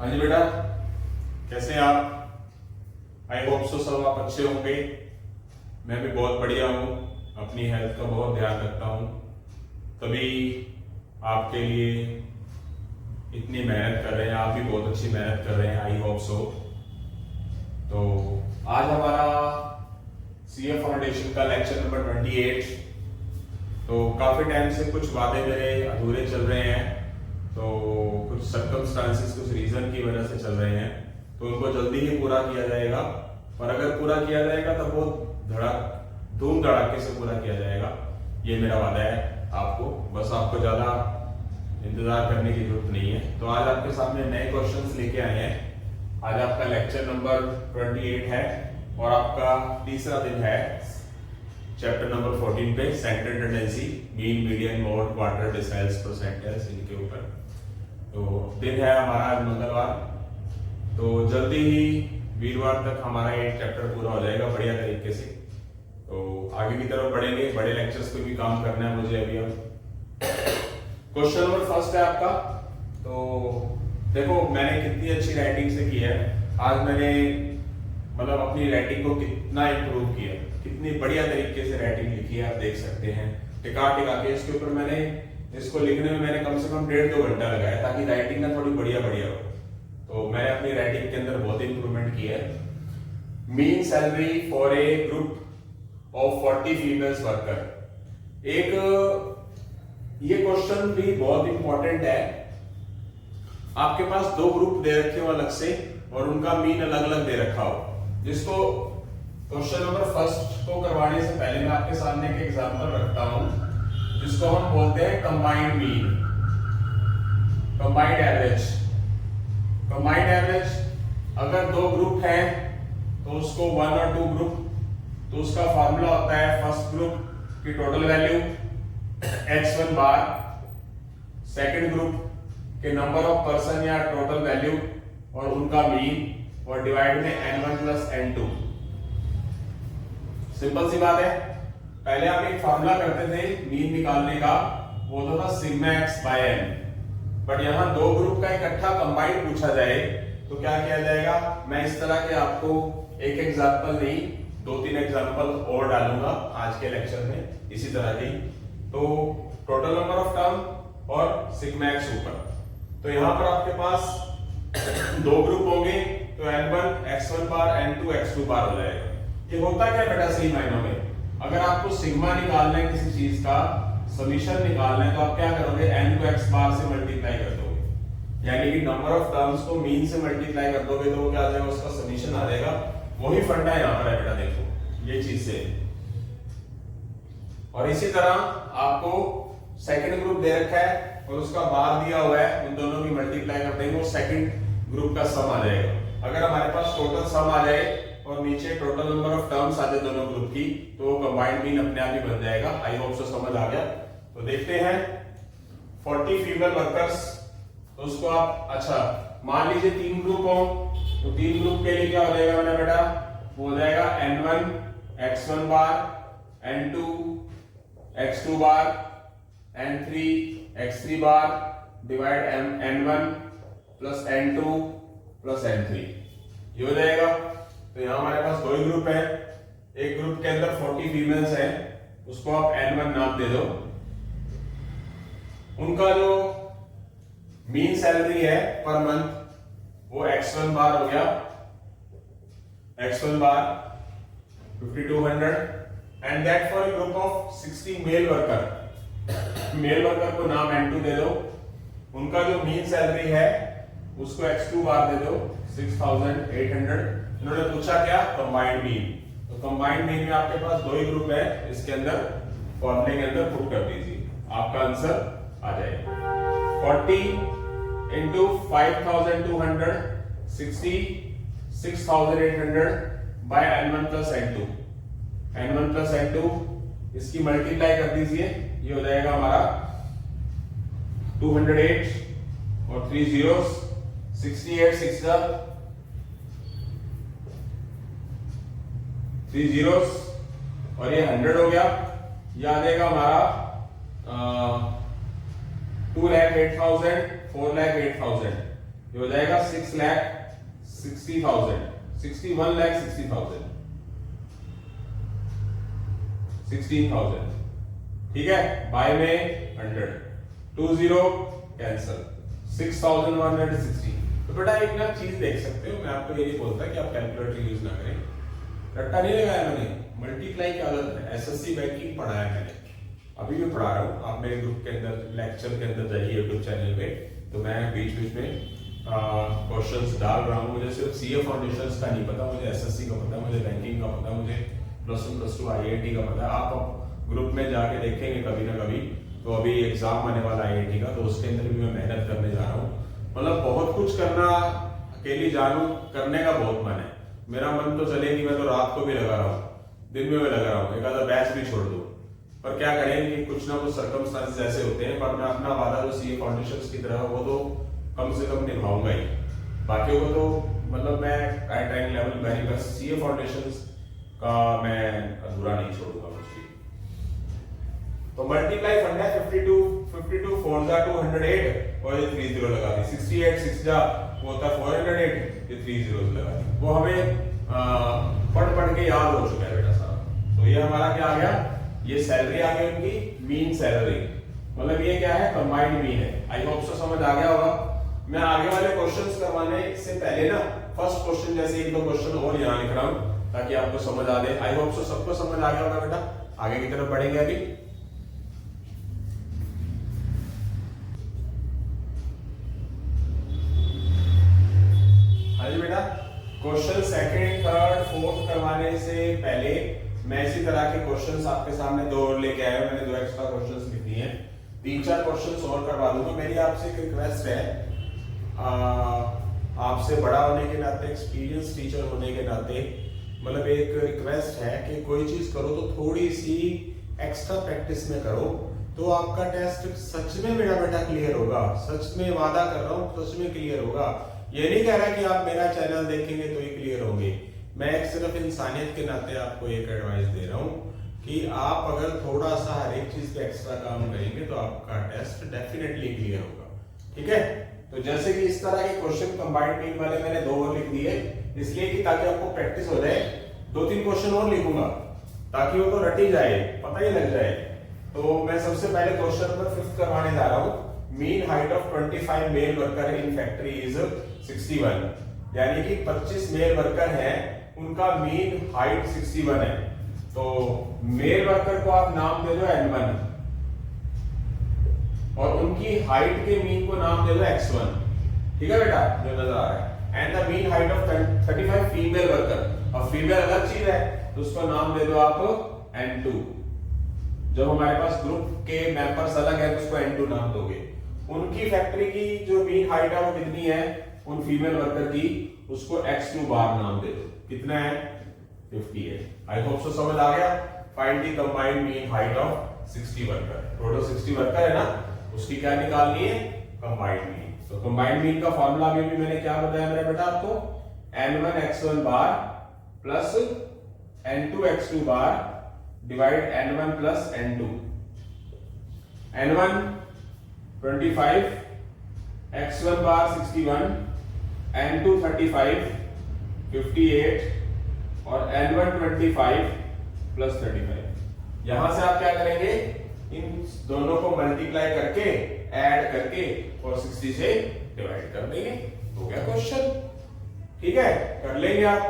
हाँ जी बेटा, कैसे हैं आप? आई होप सो सब आप अच्छे होंगे। मैं भी बहुत बढ़िया हूँ। अपनी हेल्थ का बहुत ध्यान रखता हूँ, तभी आपके लिए इतनी मेहनत कर रहे हैं। आप भी बहुत अच्छी मेहनत कर रहे हैं, आई होप सो। तो आज हमारा सीए फाउंडेशन का लेक्चर नंबर 28। तो काफी टाइम से कुछ वादे मेरे अधूरे चल रहे हैं, तो कुछ सर्कमस्टांसेस, कुछ रीजन की वजह से चल रहे हैं, तो उनको जल्दी ही पूरा किया जाएगा। और अगर पूरा किया जाएगा तो बहुत धूम धड़ाके से पूरा किया जाएगा, ये मेरा वादा है आपको। बस आपको ज्यादा इंतजार करने की जरूरत नहीं है। तो आज आपके सामने नए क्वेश्चंस लेके आए हैं। आज आपका लेक्चर नंबर 28 है और आपका तीसरा दिन है चैप्टर नंबर 14 पे, centre tendency, mean, median, mode, quarter, deciles, percentiles, इनके ऊपर। तो दिन है हमारा आज मंगलवार, तो जल्दी ही वीरवार तक हमारा ये चैप्टर पूरा हो जाएगा बढ़िया तरीके से। तो आगे की तरफ बढ़ेंगे, बड़े लेक्चर्स पे भी काम करना है मुझे अभी। अब क्वेश्चन नंबर फर्स्ट है आपका। तो देखो मैंने कितनी अच्छी राइटिंग से की है आज। मैंने मतलब अपनी राइटिंग को कितना इंप्रूव किया, कितनी बढ़िया तरीके से राइटिंग लिखी है, आप देख सकते हैं। टिका के इसके ऊपर मैंने इसको लिखने में मैंने कम से कम 1.5-2 घंटा लगाया, ताकि राइटिंग ना थोड़ी बढ़िया हो। तो मैंने अपनी राइटिंग के अंदर बहुत इंप्रूवमेंट की है। Mean salary for a group of 40 females worker. ये क्वेश्चन भी बहुत इंपॉर्टेंट है। आपके पास 2 ग्रुप दे रखे हो अलग से और उनका मीन अलग अलग दे रखा हो। जिसको क्वेश्चन नंबर फर्स्ट को करवाने से पहले मैं आपके सामने एक एग्जांपल रखता हूं, जिसको हम बोलते हैं combined mean, combined average. Combined average अगर 2 ग्रुप हैं तो उसको 1 और 2 ग्रुप, तो उसका फॉर्मूला होता है फर्स्ट ग्रुप की टोटल वैल्यू x1 बार, सेकंड ग्रुप के नंबर ऑफ पर्सन या टोटल वैल्यू और उनका मीन, और डिवाइड में n1 प्लस n2। सिंपल सी बात है। पहले आप एक फार्मूला करते थे मीन निकालने का, वो होता था sigma x by n। But यहां 2 ग्रुप का इकट्ठा कंबाइंड पूछा जाए तो क्या किया जाएगा? मैं इस तरह के आपको एक एग्जांपल नहीं 2-3 एग्जांपल और डालूंगा आज के लेक्चर में इसी तरह की। तो टोटल नंबर ऑफ टर्म और सिग्मा x ऊपर। तो यहां पर आपके पास 2 ग्रुप होंगे, तो n1 x1 bar, n2 x2 बार हो जाएगा। ये होता क्या बेटा सही मायनों में? अगर आपको सिग्मा निकालना है किसी चीज का, समीशन निकालना है, तो आप क्या करोगे? n को x बार से मल्टीप्लाई कर दोगे, यानी कि नंबर ऑफ टर्म्स को मीन से मल्टीप्लाई कर दोगे तो वो क्या आ जाएगा? उसका समीशन आ जाएगा। वही फंडा यहाँ पर है बेटा, देखो ये चीज से। और इसी तरह आपको सेकंड ग्रुप दे रखा है और उसका बार दिया हुआ है, उन दोनों की मल्टीप्लाई कर देंगे, वो सेकंड ग्रुप का सम आ जाएगा। अगर हमारे पास टोटल सम आ जाए और नीचे टोटल नंबर ऑफ टर्म्स आ जाए दोनों ग्रुप की, तो वो कंबाइंड मीन अपने आप ही बन जाएगा। आई होप सो समझ आ गया। तो देखते हैं 40 फीमेल वर्कर्स, तो उसको आप अच्छा मान लीजिए 3 ग्रुप हो, तो 3 ग्रुप के लिए क्या हो जाएगा मेरा बेटा? वो हो जाएगा n1 x1 bar, n2 x2 bar, n3 x3 bar, divide n1 plus n2 plus n3, ये हो जाएगा। तो यहां हमारे पास 2 ही ग्रुप है। एक ग्रुप के अंदर 40 फीमेल्स हैं, उसको आप n1 नाम दे दो। उनका जो मीन सैलरी है पर मंथ वो x1 बार हो गया, x1 बार 5200, and that for group of 60 male worker. Male worker को नाम n2 दे दो। उनका जो मीन सैलरी है उसको x2 बार दे दो 6800। इन्होंने पूछा क्या? Combined mean. तो कंबाइंड मीन में आपके पास 2 ही ग्रुप है, इसके अंदर फॉर्मूले के अंदर पुट कर दीजिए, आपका आंसर आ जाएगा। 40 into 5200 66,800 bye n1 plus n2। n1 plus n2 इसकी मल्टीप्लाई कर दीजिए, ये हो जाएगा हमारा 208 और 3 zeros 68 6 3 zeros और ये 100 हो गया। ये आ जाएगा हमारा 2,08,000 4,08,000। ये हो जाएगा 6,60,000, 61,60,000, 16,000। ठीक है, बाय में 100, 20 कैंसल, 6,160। तो बेटा एक ना चीज देख सकते हो, मैं आपको ये नहीं बोलता कि आप कैलकुलेटर यूज ना करें, रट्टा नहीं लगाया मैंने, मल्टीप्लाई की आदत है, एसएससी बैंकिंग पढ़ाया मैंने, अभी भी पढ़ा रहा हूँ। आप मेरे ग्रुप के अंदर लेक्चर के अंदर जाइए यूट्यूब चैनल पे, तो मैं बीच बीच में क्वेश्चंस डाल रहा हूँ। मुझे सिर्फ सीए फाउंडेशंस का नहीं पता, मुझे एसएससी का पता, मुझे बैंकिंग का पता, मुझे +1 +2 आईआईटी का पता। आप ग्रुप में जाके देखेंगे कभी ना कभी, तो अभी एग्जाम आने वाला आईआईटी का, तो उसके अंदर भी मैं मेहनत करने जा रहा हूँ। मतलब बहुत कुछ करना, अकेली जानू करने का बहुत मन है। मेरा मन तो चलेगी, मैं तो रात को भी लगा रहा हूँ, दिन में भी लगा रहा हूँ, एक आधा बैच भी छोड़ दूँ, पर क्या करें कि कुछ ना कुछ सर्कमस्टांसेस ऐसे होते हैं। पर मैं अपना वादा जो सीए फाउंडेशंस की तरह वो तो कम से कम निभाऊंगा ही, बाकियों को तो मतलब मैं एट रैंक लेवल मेरी बस सीए फाउंडेशंस का मैं अधूरा नहीं छोड़ूंगा कुछ भी। तो मल्टीप्लाई फंडा 52 4 जा 208 और ये 30 लगा दी, 68 6 जा वो होता 408, ये 30 लगा दी। वो हमें पढ़ के याद हो चुका है बेटा साहब। तो ये हमारा क्या आ गया, ये सैलरी आ गई उनकी, मीन सैलरी, मतलब ये क्या है, कंबाइंड मीन है। आई होप सो समझ आ गया होगा। मैं आगे वाले क्वेश्चंस करवाने से पहले ना फर्स्ट क्वेश्चन जैसे 1-2 क्वेश्चन और यहाँ लिख रहा हूँ ताकि आपको समझ आ जाए। आई होप सो सबको समझ आ गया होगा बेटा। आगे की तरफ बढ़ेंगे अभी। हाँ जी बेटा, क्वेश्चन सेकंड, थर्ड, फोर्थ करवाने से पहले मैं इसी तरह के क्वेश्चंस आपके सामने 2 और लेके आया हूं। मैंने 2 एक्स्ट्रा क्वेश्चंस लिख दिए हैं, 3-4 क्वेश्चंस और करवा दूंगा। मेरी आपसे एक रिक्वेस्ट है, आपसे बड़ा होने के नाते, एक्सपीरियंस टीचर होने के नाते, मतलब एक रिक्वेस्ट है कि कोई चीज करो तो थोड़ी सी एक्स्ट्रा प्रैक्टिस में करो, तो आपका टेस्ट सच में मेरा बेटा क्लियर होगा। सच में वादा कर रहा हूँ, सच में क्लियर होगा। ये नहीं कह रहा कि आप मेरा चैनल देखेंगे तो ही क्लियर होंगे। मैं एक सिर्फ इंसानियत के नाते आपको एक एडवाइस दे रहा हूँ कि आप अगर थोड़ा सा हर एक चीज पे एक्स्ट्रा काम करेंगे तो आपका टेस्ट डेफिनेटली क्लियर होगा। ठीक है, तो जैसे कि इस तरह के क्वेश्चन कंबाइंड मीन वाले मैंने 2 और लिख दिए, इसलिए कि ताकि आपको प्रैक्टिस हो जाए। 2-3 क्वेश्चन और लिखूंगा ताकि वो तो रट ही जाए, पता ही लग जाए। तो मैं सबसे पहले क्वेश्चन नंबर 5 करवाने जा रहा हूँ। Mean height of 25 male worker in factory is 61, यानी कि 25 मेल वर्कर हैं, उनका मीन हाइट 61 है। तो मेल वर्कर को आप नाम दे दो N1 और उनकी हाइट के मीन को नाम दे दो X1। ठीक है बेटा, जो नजर आ रहा है। And the mean height of 35 female worker, और फीमेल अलग चीज है तो उसको नाम दे दो आप N2। जब हमारे पास ग्रुप के मेंबर्स अलग है तो उसको N2 नाम दोगे। उनकी फैक्ट्री की जो मीन हाइट है वो कितनी है, उन फीमेल वर्कर की, उसको X2 बार नाम दे दो। कितना है, 50 है। आई होप सो समझ आ गया। Find the combined mean height of 60 worker. Total 60 worker है ना, उसकी क्या निकालनी है, कंबाइंड मीन। तो कंबाइंड मीन का फॉर्मूला अभी भी मैंने क्या बताया मेरा बेटा आपको, N1 X1 bar plus N2 X2 bar divide N1 plus N2। N1 25, X1 bar 61, N2 35 58 और N1 25 प्लस 35। यहां से आप क्या करेंगे, इन दोनों को मल्टीप्लाई करके, ऐड करके और 60 से डिवाइड कर देंगे। हो गया क्वेश्चन। ठीक है, कर लेंगे आप,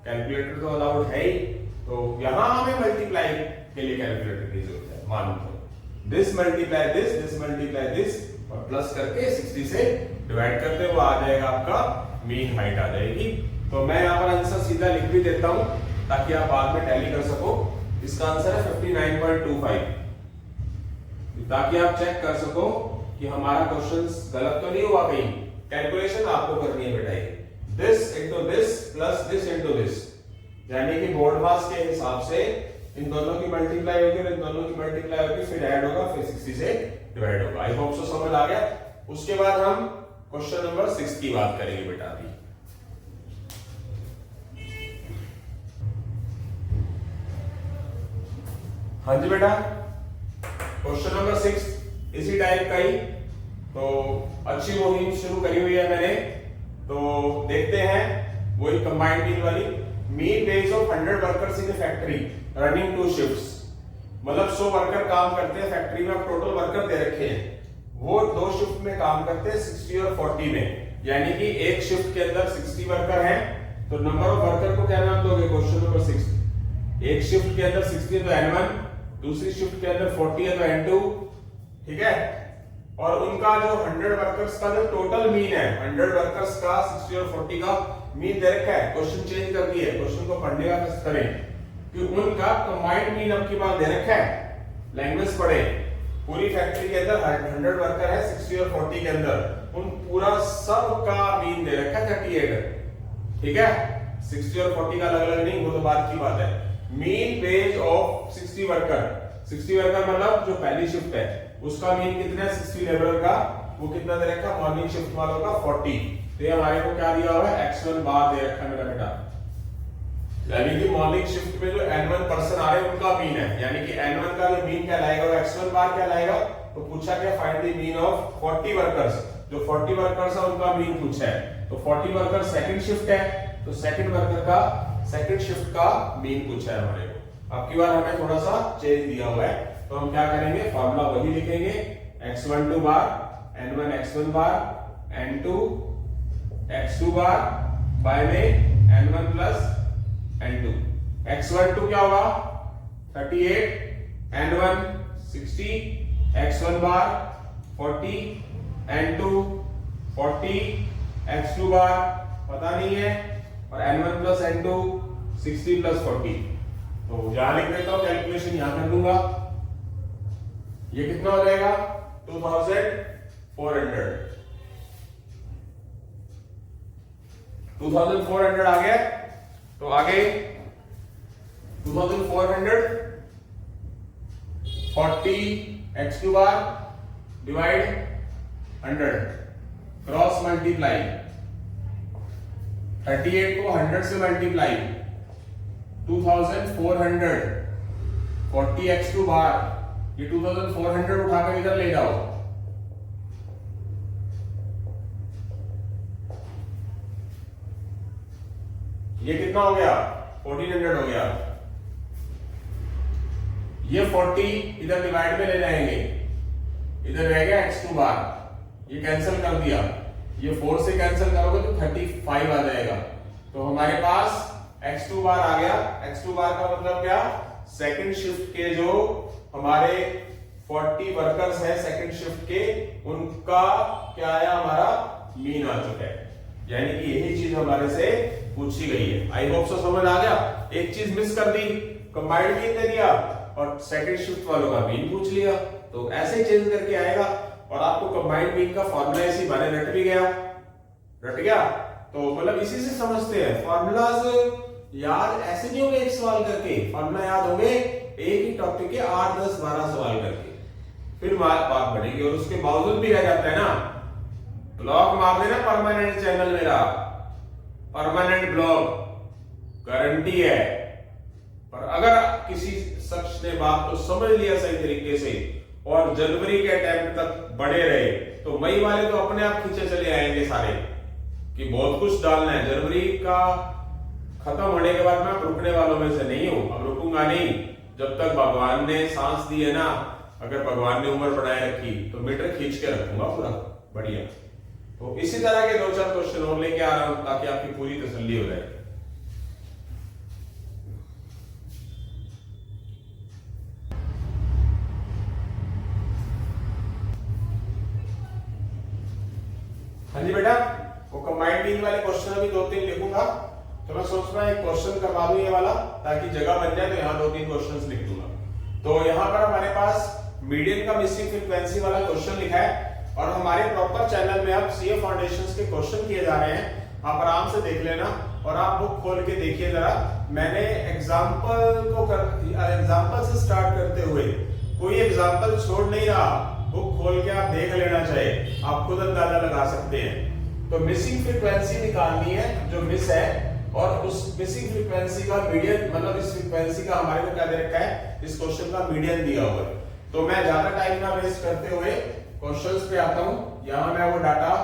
कैलकुलेटर तो अलाउड है ही। तो यहां हमें मल्टीप्लाई के लिए कैलकुलेटर की जरूरत है। मान लो this multiply this multiply this और प्लस करके 60 से डिवाइड करते हुए आ जाएगा आपका मीन हाइट आ जाएगी। तो मैं यहाँ पर आंसर सीधा लिख भी देता हूं ताकि आप बाद में टैली कर सको। इसका आंसर है 59.25, ताकि आप चेक कर सको कि हमारा क्वेश्चन गलत तो नहीं हुआ कहीं। कैलकुलेशन आपको करनी है बेटा, this into this plus this into this, यानी कि बोर्ड मास के हिसाब से इन दोनों की मल्टीप्लाई होगी और इन दोनों की मल्टीप्लाई होगी, फिर ऐड होगा, फिर 60 से डिवाइड होगा। आई होप सो समझ आ गया। उसके बाद हम क्वेश्चन नंबर 6 की बात करेंगे बेटा अभी। हाँ जी बेटा, क्वेश्चन नंबर 6 इसी टाइप का ही। तो अच्छी मुहिम शुरू करी हुई है मैंने तो देखते हैं वही कंबाइंड मीन वाली। Mean ways of 100 workers in factory running 2 shifts, मतलब 100 वर्कर काम करते हैं फैक्ट्री में, टोटल वर्कर दे रखे हैं, वो 2 शिफ्ट में काम करते हैं 60 और 40 में, यानी कि एक शिफ्ट के अंदर 60 वर्कर हैं, तो नंबर ऑफ वर्कर को क्या नाम दोगे क्वेश्चन नंबर 6। एक शिफ्ट के अंदर 60 है तो N1, दूसरी शिफ्ट के अंदर 40 है तो N2, ठीक है। और उनका जो 100 वर्कर्स का जो टोटल मीन है, 100 वर्कर्स का 60 और 40 का मीन दे रखा है, क्वेश्चन चेंज कर दिया है, क्वेश्चन को पढ़ने का कष्ट करें कि उनका कंबाइंड मीन अब की बात दे रखा है, लैंग्वेज पढ़े। पूरी फैक्ट्री के अंदर 100 वर्कर है 60 और 40 के अंदर, उन पूरा सब का मीन दे रखा है 38, ठीक है। 60 और 40 का अलग अलग नहीं, वो तो बात की बात है। Mean ways of 60 worker, 60 worker मतलब जो पहली शिफ्ट है उसका मीन कितना है 60 लेबर का, वो कितना दे रखा, मॉर्निंग शिफ्ट वालों का 40, तो ये हमारे को क्या दिया हुआ है x1 बार दे रखा है मेरा बेटा, यानी कि मॉर्निंग शिफ्ट में जो N1 पर्सन आ रहे हैं उनका मीन है, यानी कि N1 का जो मीन कहलाएगा वो x1 बार कहलाएगा। तो पूछा क्या, find the mean of 40 workers, जो 40 वर्कर्स है उनका मीन पूछा है, तो 40 वर्कर सेकंड शिफ्ट है, तो सेकंड वर्कर का सेकंड शिफ्ट का मीन पूछा है हमारे को। अब की बार हमें थोड़ा सा चेंज दिया हुआ है, तो हम क्या करेंगे, फार्मूला वही लिखेंगे, x12 बार N1 x1 bar N2 x2 बार बाय में N1 प्लस N2। x12 क्या होगा 38, N1 60, x1 बार 40, N2 40, x2 बार पता नहीं है, और N1 प्लस N2 60 प्लस 40। तो यहां लिख देता हूं, कैलकुलेशन यहां कर दूंगा, ये कितना हो जाएगा 2400 आ गया। तो आगे 2400 40 x2 bar divide 100 cross multiply, 38 को 100 से मल्टीप्लाई, 2400 40 x2 बार, ये 2400 उठाकर इधर ले जाओ, ये कितना हो गया 1400 हो गया, ये 40 इधर डिवाइड में ले जाएंगे, इधर रह गया x2 बार, ये कैंसिल कर दिया, ये 4 से कैंसिल करोगे तो 35 आ जाएगा। तो हमारे पास x2 बार आ गया। x2 बार का मतलब क्या, सेकंड शिफ्ट के जो हमारे 40 वर्कर्स हैं सेकंड शिफ्ट के, उनका क्या आया, हमारा मीन आ चुका है, यानी कि यही चीज हमारे से पूछी गई है। आई होप सो समझ आ गया। एक चीज मिस कर दी, कंबाइंड मीन दे दिया और सेकंड शिफ्ट वालों का मीन पूछ लिया, तो ऐसे ही चेंज करके आएगा। और आपको कंबाइंड मीन का फॉर्मूला इसी बने रट भी गया, रट गया। तो मतलब इसी से समझते हैं फॉर्मूलाज याद ऐसे नहीं होंगे एक सवाल करके, फॉर्मूला याद होंगे एक ही टॉपिक के 8 10 12 सवाल करके, फिर बात बढ़ेगी। और उसके बावजूद भी रह जाता है ना, ब्लॉग मार देना परमानेंट चैनल मेरा, परमानेंट ब्लॉग गारंटी है। पर अगर किसी शख्स ने बात को समझ लिया सही तरीके से और जनवरी के टाइम तक बढ़े रहे, तो मई वाले तो अपने आप खींचे चले आएंगे सारे कि बहुत कुछ डालना है। जनवरी का खत्म होने के बाद मैं रुकने वालों में से नहीं हूं, अब रुकूंगा नहीं जब तक भगवान ने सांस दी है ना। अगर भगवान ने उम्र बढ़ाए रखी तो मीटर खींच के रखूंगा पूरा बढ़िया। तो इसी तरह के 2-4 क्वेश्चन और लेके आ रहा हूं ताकि आपकी पूरी तसल्ली हो जाए। हाँ जी बेटा, वो कंबाइंड मीन वाले क्वेश्चन अभी 2-3 लिखूंगा, तो मैं सोच रहा हूं एक क्वेश्चन करवा दूं ये वाला ताकि जगह बन जाए, तो यहाँ 2-3 क्वेश्चंस लिख दूंगा। तो यहाँ पर हमारे पास मीडियन का मिसिंग फ्रीक्वेंसी वाला क्वेश्चन लिखा है और हमारे प्रॉपर चैनल में अब सीए फाउंडेशंस के क्वेश्चन किए जा रहे हैं। आप आराम से देख लेना और आप बुक खोल के देखिए जरा। मैंने एग्जाम्पल से स्टार्ट करते हुए कोई एग्जाम्पल छोड़ नहीं रहा, बुक खोल के आप देख लेना चाहिए, आप खुद अंदाजा लगा सकते हैं। तो मिसिंग फ्रीक्वेंसी निकालनी है जो मिस है, और उस मिसिंग फ्रीक्वेंसी का मीडियन, मतलब इस फ्रीक्वेंसी का हमारे को क्या दे रखा है, इस क्वेश्चन का मीडियन दिया हुआ है। तो मैं ज्यादा टाइम ना वेस्ट करते हुए क्वेश्चंस पे आता हूं। यहां मैं वो डाटा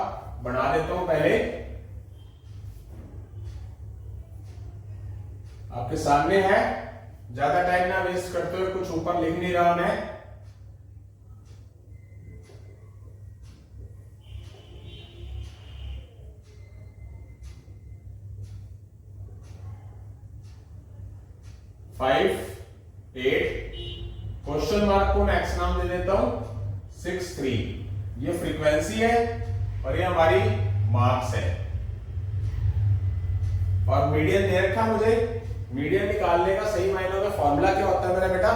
बना देता हूं पहले, आपके सामने है, ज्यादा टाइम ना वेस्ट करते हुए, कुछ ऊपर लिख नहीं रहा मैं। फाइव 8 क्वेश्चन मार्क को मैं एक्स नाम दे देता हूं, 6 3। ये फ्रीक्वेंसी है और ये हमारी मार्क्स है। और मीडियन दे रखा मुझे, मीडियन निकालने का सही मायनों में फॉर्मूला क्या होता है मेरा बेटा?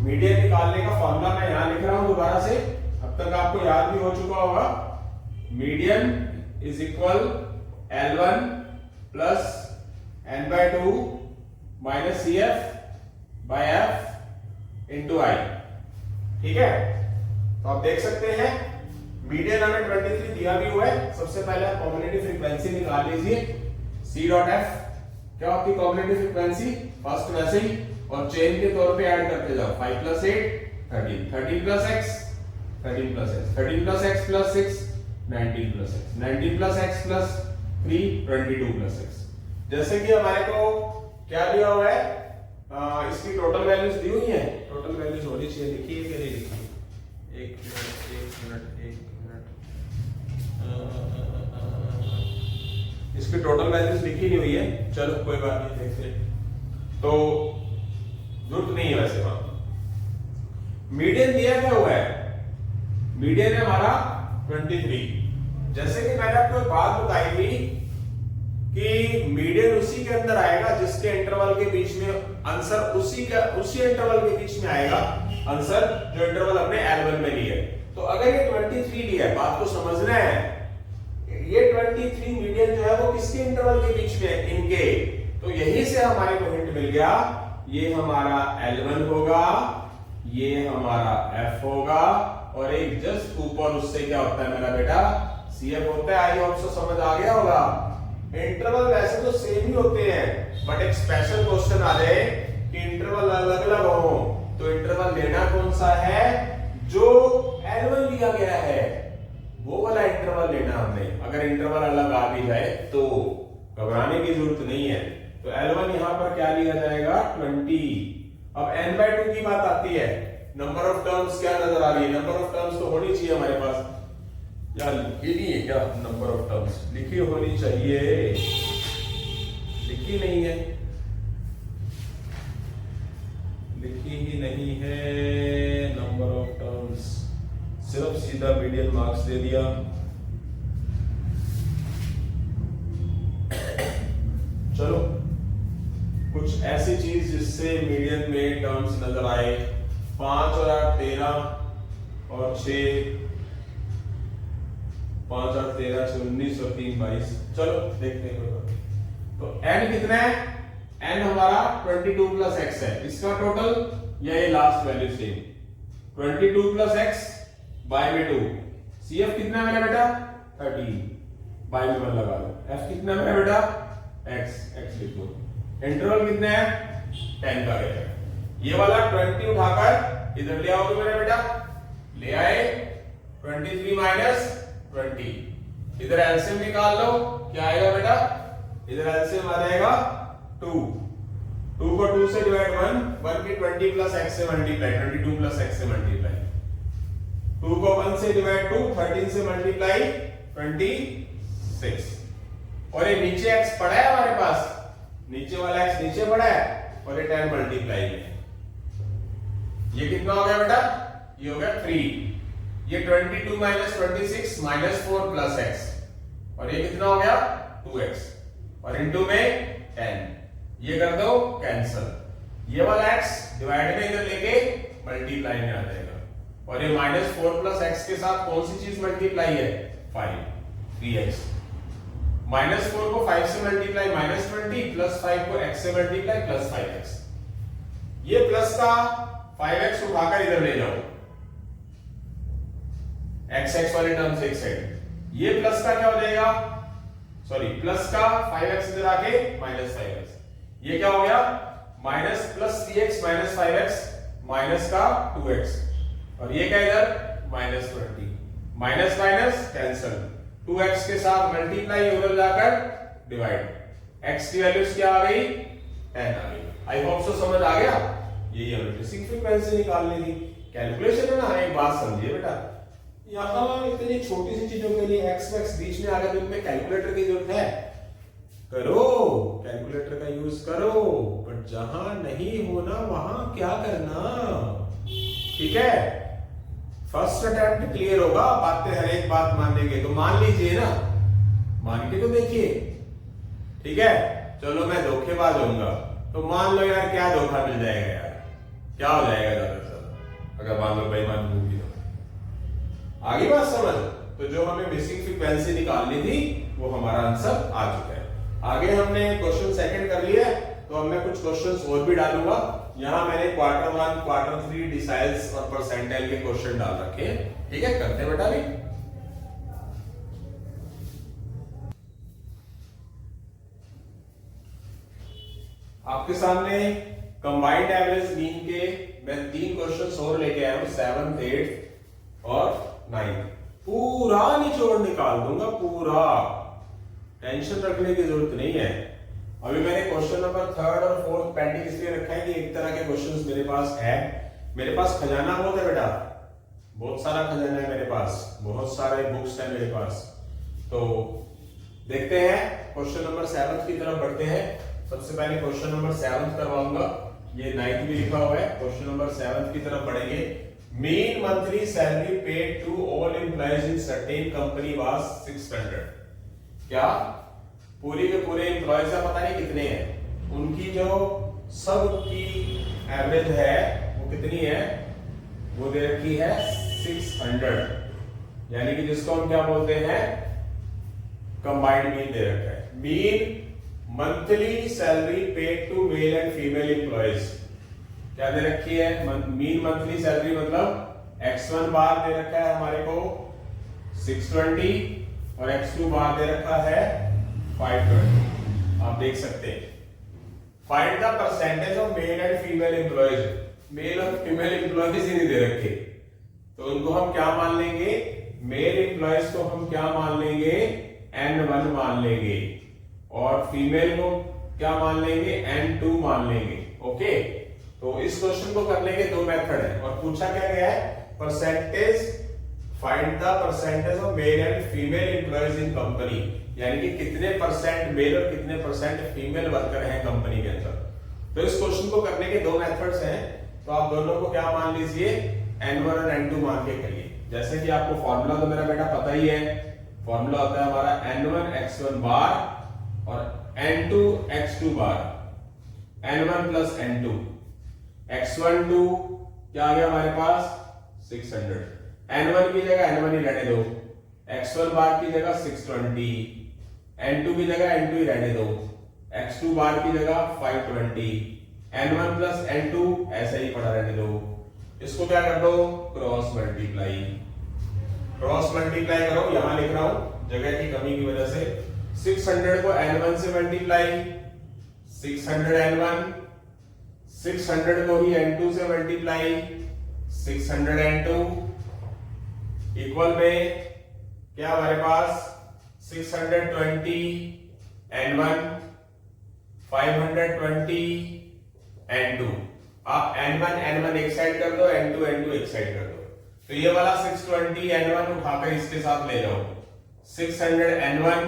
मीडियन निकालने का फॉर्मूला मैं यहां लिख रहा हूं दोबारा से, अब तक आपको याद भी हो चुका होगा। Median is equal L1 plus n/2 minus CF/F into I। ठीक है, तो आप देख सकते हैं मीडियन हमें 23 दिया भी हुआ है। सबसे पहले आप कॉम्बिनेटिव फ्रीक्वेंसी निकाल लीजिए, C.F क्या होती है कॉम्बिनेटिव फ्रीक्वेंसी, फर्स्ट वैसे ही, और चेन के तौर पे ऐड करते जाओ, 5 + 8 13, 13 + x 13 + x, 13 + x + 6 19 + x, 19 + x + 3 22 + x। जैसे कि हमारे को क्या दिया हुआ है, इसकी टोटल वैल्यूज दी हुई है, टोटल वैल्यूज होनी चाहिए, लिखी है कि नहीं लिखी? एक मिनट, इसकी टोटल वैल्यूज लिखी नहीं हुई है, चलो कोई बात नहीं, देखते तो जरूरत नहीं है वैसे बात। मीडियन दिया क्या हुआ है, मीडियन है हमारा 23। जैसे कि मैंने आपको एक बात बताई थी कि मीडियन उसी के अंदर आएगा जिसके इंटरवल के बीच में आंसर उसी इंटरवल के बीच में आएगा आंसर जो इंटरवल हमने L1 में लिया है। तो अगर ये 23 लिया है, बात को समझना है, ये 23 मीडियन जो है वो किसके इंटरवल के बीच में है, इनके। तो यही से हमारे को हिंट मिल गया, ये हमारा L1 होगा, ये हमारा F होगा, और एक जस्ट ऊपर उससे क्या होता है मेरा बेटा, CF होता है। आई होप सो समझ आ गया होगा। इंटरवल वैसे तो सेम ही होते हैं, बट एक स्पेशल क्वेश्चन आ जाए कि इंटरवल अलग अलग हो, तो इंटरवल लेना कौन सा है, जो L1 लिया गया है वो वाला इंटरवल लेना हमने। अगर इंटरवल अलग आ भी जाए तो घबराने की जरूरत नहीं है। तो L1 यहां पर क्या लिया जाएगा, 20। अब n/2 की बात आती है, नंबर ऑफ टर्म्स क्या नजर आ रही है, नंबर ऑफ टर्म्स तो होनी चाहिए हमारे पास, यार लिखी नहीं है क्या, नंबर ऑफ टर्म्स लिखी होनी चाहिए, लिखी नहीं है, लिखी ही नहीं है नंबर ऑफ टर्म्स, सिर्फ सीधा मीडियन मार्क्स दे दिया। चलो कुछ ऐसी चीज जिससे मीडियन में टर्म्स नजर आए, 5 और 8 13 और 6, 5 8 13 6 19 और 3 22। चलो देखते हैं। तो n कितना है, n हमारा 22 + x है, इसका टोटल ये last value same 22 + x by में 2। CF कितना है मेरा बेटा, 13, बाय में 1 लगा लो। F कितना है मेरा बेटा, x लिख लो। इंटरवल कितना है, 10 का है। ये वाला 20 उठाकर इधर ले आओगे मेरा बेटा, ले आए, 23 - 20, इधर एलसीएम निकाल लो, क्या आएगा बेटा, इधर एलसीएम आ जाएगा 2 को 2 से डिवाइड 1 की 20 + x से मल्टीप्लाई, 22 + x से मल्टीप्लाई, 2 को 1 से डिवाइड 2, 13 से मल्टीप्लाई 26, और ये नीचे x पड़ा है हमारे पास, नीचे वाला x नीचे पड़ा है, और ये 10 मल्टीप्लाई में, ये कितना हो गया बेटा, ये हो गया 3। ये 22 - 26 -4 + x, और ये कितना हो गया 2x, और इनटू में 10, ये कर दो कैंसल, ये वाला x डिवाइड में इधर लेके मल्टीप्लाई में आ जाएगा, और ये -4 + x के साथ कौन सी चीज मल्टीप्लाई है, 5, 3x, -4 को 5 से मल्टीप्लाई -20, +5 को x से मल्टीप्लाई +5x, ये प्लस का 5x उठाकर इधर ले जाओ, x वाले टर्म से एक साइड, ये प्लस का क्या हो जाएगा, सॉरी प्लस का 5x इधर आके -5x, ये क्या हो गया +3x -5x माइनस का 2x, और ये क्या इधर -20, माइनस माइनस कैंसल, 2x के साथ मल्टीप्लाई, उधर जाकर डिवाइड, x की वैल्यूज क्या आ गई 10 आ गई। आई होप सो समझ आ गया। यही हमें बेसिक फ्रीक्वेंसी निकालनी थी। कैलकुलेशन है ना, एक बात समझिए बेटा, यहाँ इतनी छोटी सी चीजों के लिए x x बीच में आ गया तो इनमें कैलकुलेटर की जरूरत है, करो कैलकुलेटर का यूज करो, बट जहां नहीं होना वहां क्या करना, ठीक है। फर्स्ट अटेम्प्ट क्लियर होगा, बातें हर एक बात मानेंगे तो मान लीजिए ना, मान के तो देखिए, ठीक है। चलो मैं धोखेबाज होऊंगा तो मान लो यार, क्या धोखा मिल जाएगा यार, क्या हो जाएगा ज्यादा से ज्यादा, अगर मान लो बेईमान होगी तो। आगे बात समझ, तो जो हमें बेसिक फ्रीक्वेंसी निकालनी थी वो हमारा आंसर आ चुका है। आगे हमने क्वेश्चन सेकंड कर लिया, तो अब मैं कुछ क्वेश्चंस और भी डालूंगा। यहां मैंने क्वार्टर 1, क्वार्टर 3, डिसाइल्स और परसेंटाइल के क्वेश्चन डाल रखे हैं, ठीक है। करते हैं बेटा भी। आपके सामने कंबाइंड एवरेज मीन के मैं 3 क्वेश्चंस और लेके आया हूं, 7th 8th और 9th। पूरा निचोड़ निकाल दूंगा, पूरा टेंशन रखने की जरूरत नहीं है। अभी मैंने क्वेश्चन नंबर 3rd और 4th पेंडिंग इसलिए रखा है कि एक तरह के क्वेश्चंस मेरे पास है। मेरे पास खजाना बहुत है बेटा, बहुत सारा खजाना है मेरे पास, बहुत सारे बुक्स है मेरे पास। तो देखते हैं, क्वेश्चन नंबर 7 की तरफ बढ़ते हैं। सबसे पहले क्वेश्चन नंबर 7 करवाऊंगा, ये 9th भी लिखा हुआ है। क्वेश्चन नंबर 7 की तरफ बढ़ेंगे। Mean monthly salary paid to all employees in certain company was 600। क्या पूरी के पूरे एम्प्लॉइज का पता नहीं कितने हैं, उनकी जो सब की एवरेज है वो कितनी है, वो दे रखी है 600, यानी कि जिसको हम क्या बोलते हैं, कंबाइंड मीन दे रखा है। Mean monthly salary paid to male and female employees क्या दे रखी है, मीन मंथली सैलरी मतलब x1 बार दे रखा है हमारे को 620 और x2 बार दे रखा है 520। आप देख सकते हैं। Find the percentage of male and female employees, male और फीमेल एम्प्लॉइज ही नहीं दे रखे, तो उनको हम क्या मान लेंगे, मेल एम्प्लॉइज को हम क्या मान लेंगे, N1 मान लेंगे, और फीमेल को क्या मान लेंगे, N2 मान लेंगे। ओके, तो इस क्वेश्चन को करने के 2 मेथड है, और पूछा क्या गया है, percentage, find the percentage of male and female employees in company, यानी कि कितने परसेंट मेल और कितने परसेंट फीमेल वर्कर हैं कंपनी के अंदर। तो इस क्वेश्चन को करने के 2 मेथड्स हैं, तो आप दोनों को क्या मान लीजिए, N1 और N2 मान के करिए। जैसे कि आपको फॉर्मूला तो मेरा बेटा पता ही है, फॉर्मूला होता है हमारा N1 x1 बार और N2 x2 बार, N1 प्लस N2, x1 2 क्या आ गया हमारे पास 600, N1 की जगह N1 ही रहने दो, x1 बार की जगह 620, N2 की जगह N2 ही रहने दो, x2 बार की जगह 520, N1 प्लस N2 ऐसे ही पड़ा रहने दो। इसको क्या कर दो, क्रॉस मल्टीप्लाई, क्रॉस मल्टीप्लाई करो। यहां लिख रहा हूं जगह की कमी की वजह से, 600 को N1 से मल्टीप्लाई, 600 N1, 600 को ही N2 से मल्टीप्लाई, 600 N2 इक्वल में क्या हमारे पास 620 N1, 520 N2। आप N1 N1 एक साइड कर दो, N2 N2 एक साइड कर दो, तो ये वाला 620 N1 उठाकर इसके साथ ले जाओ, 600 N1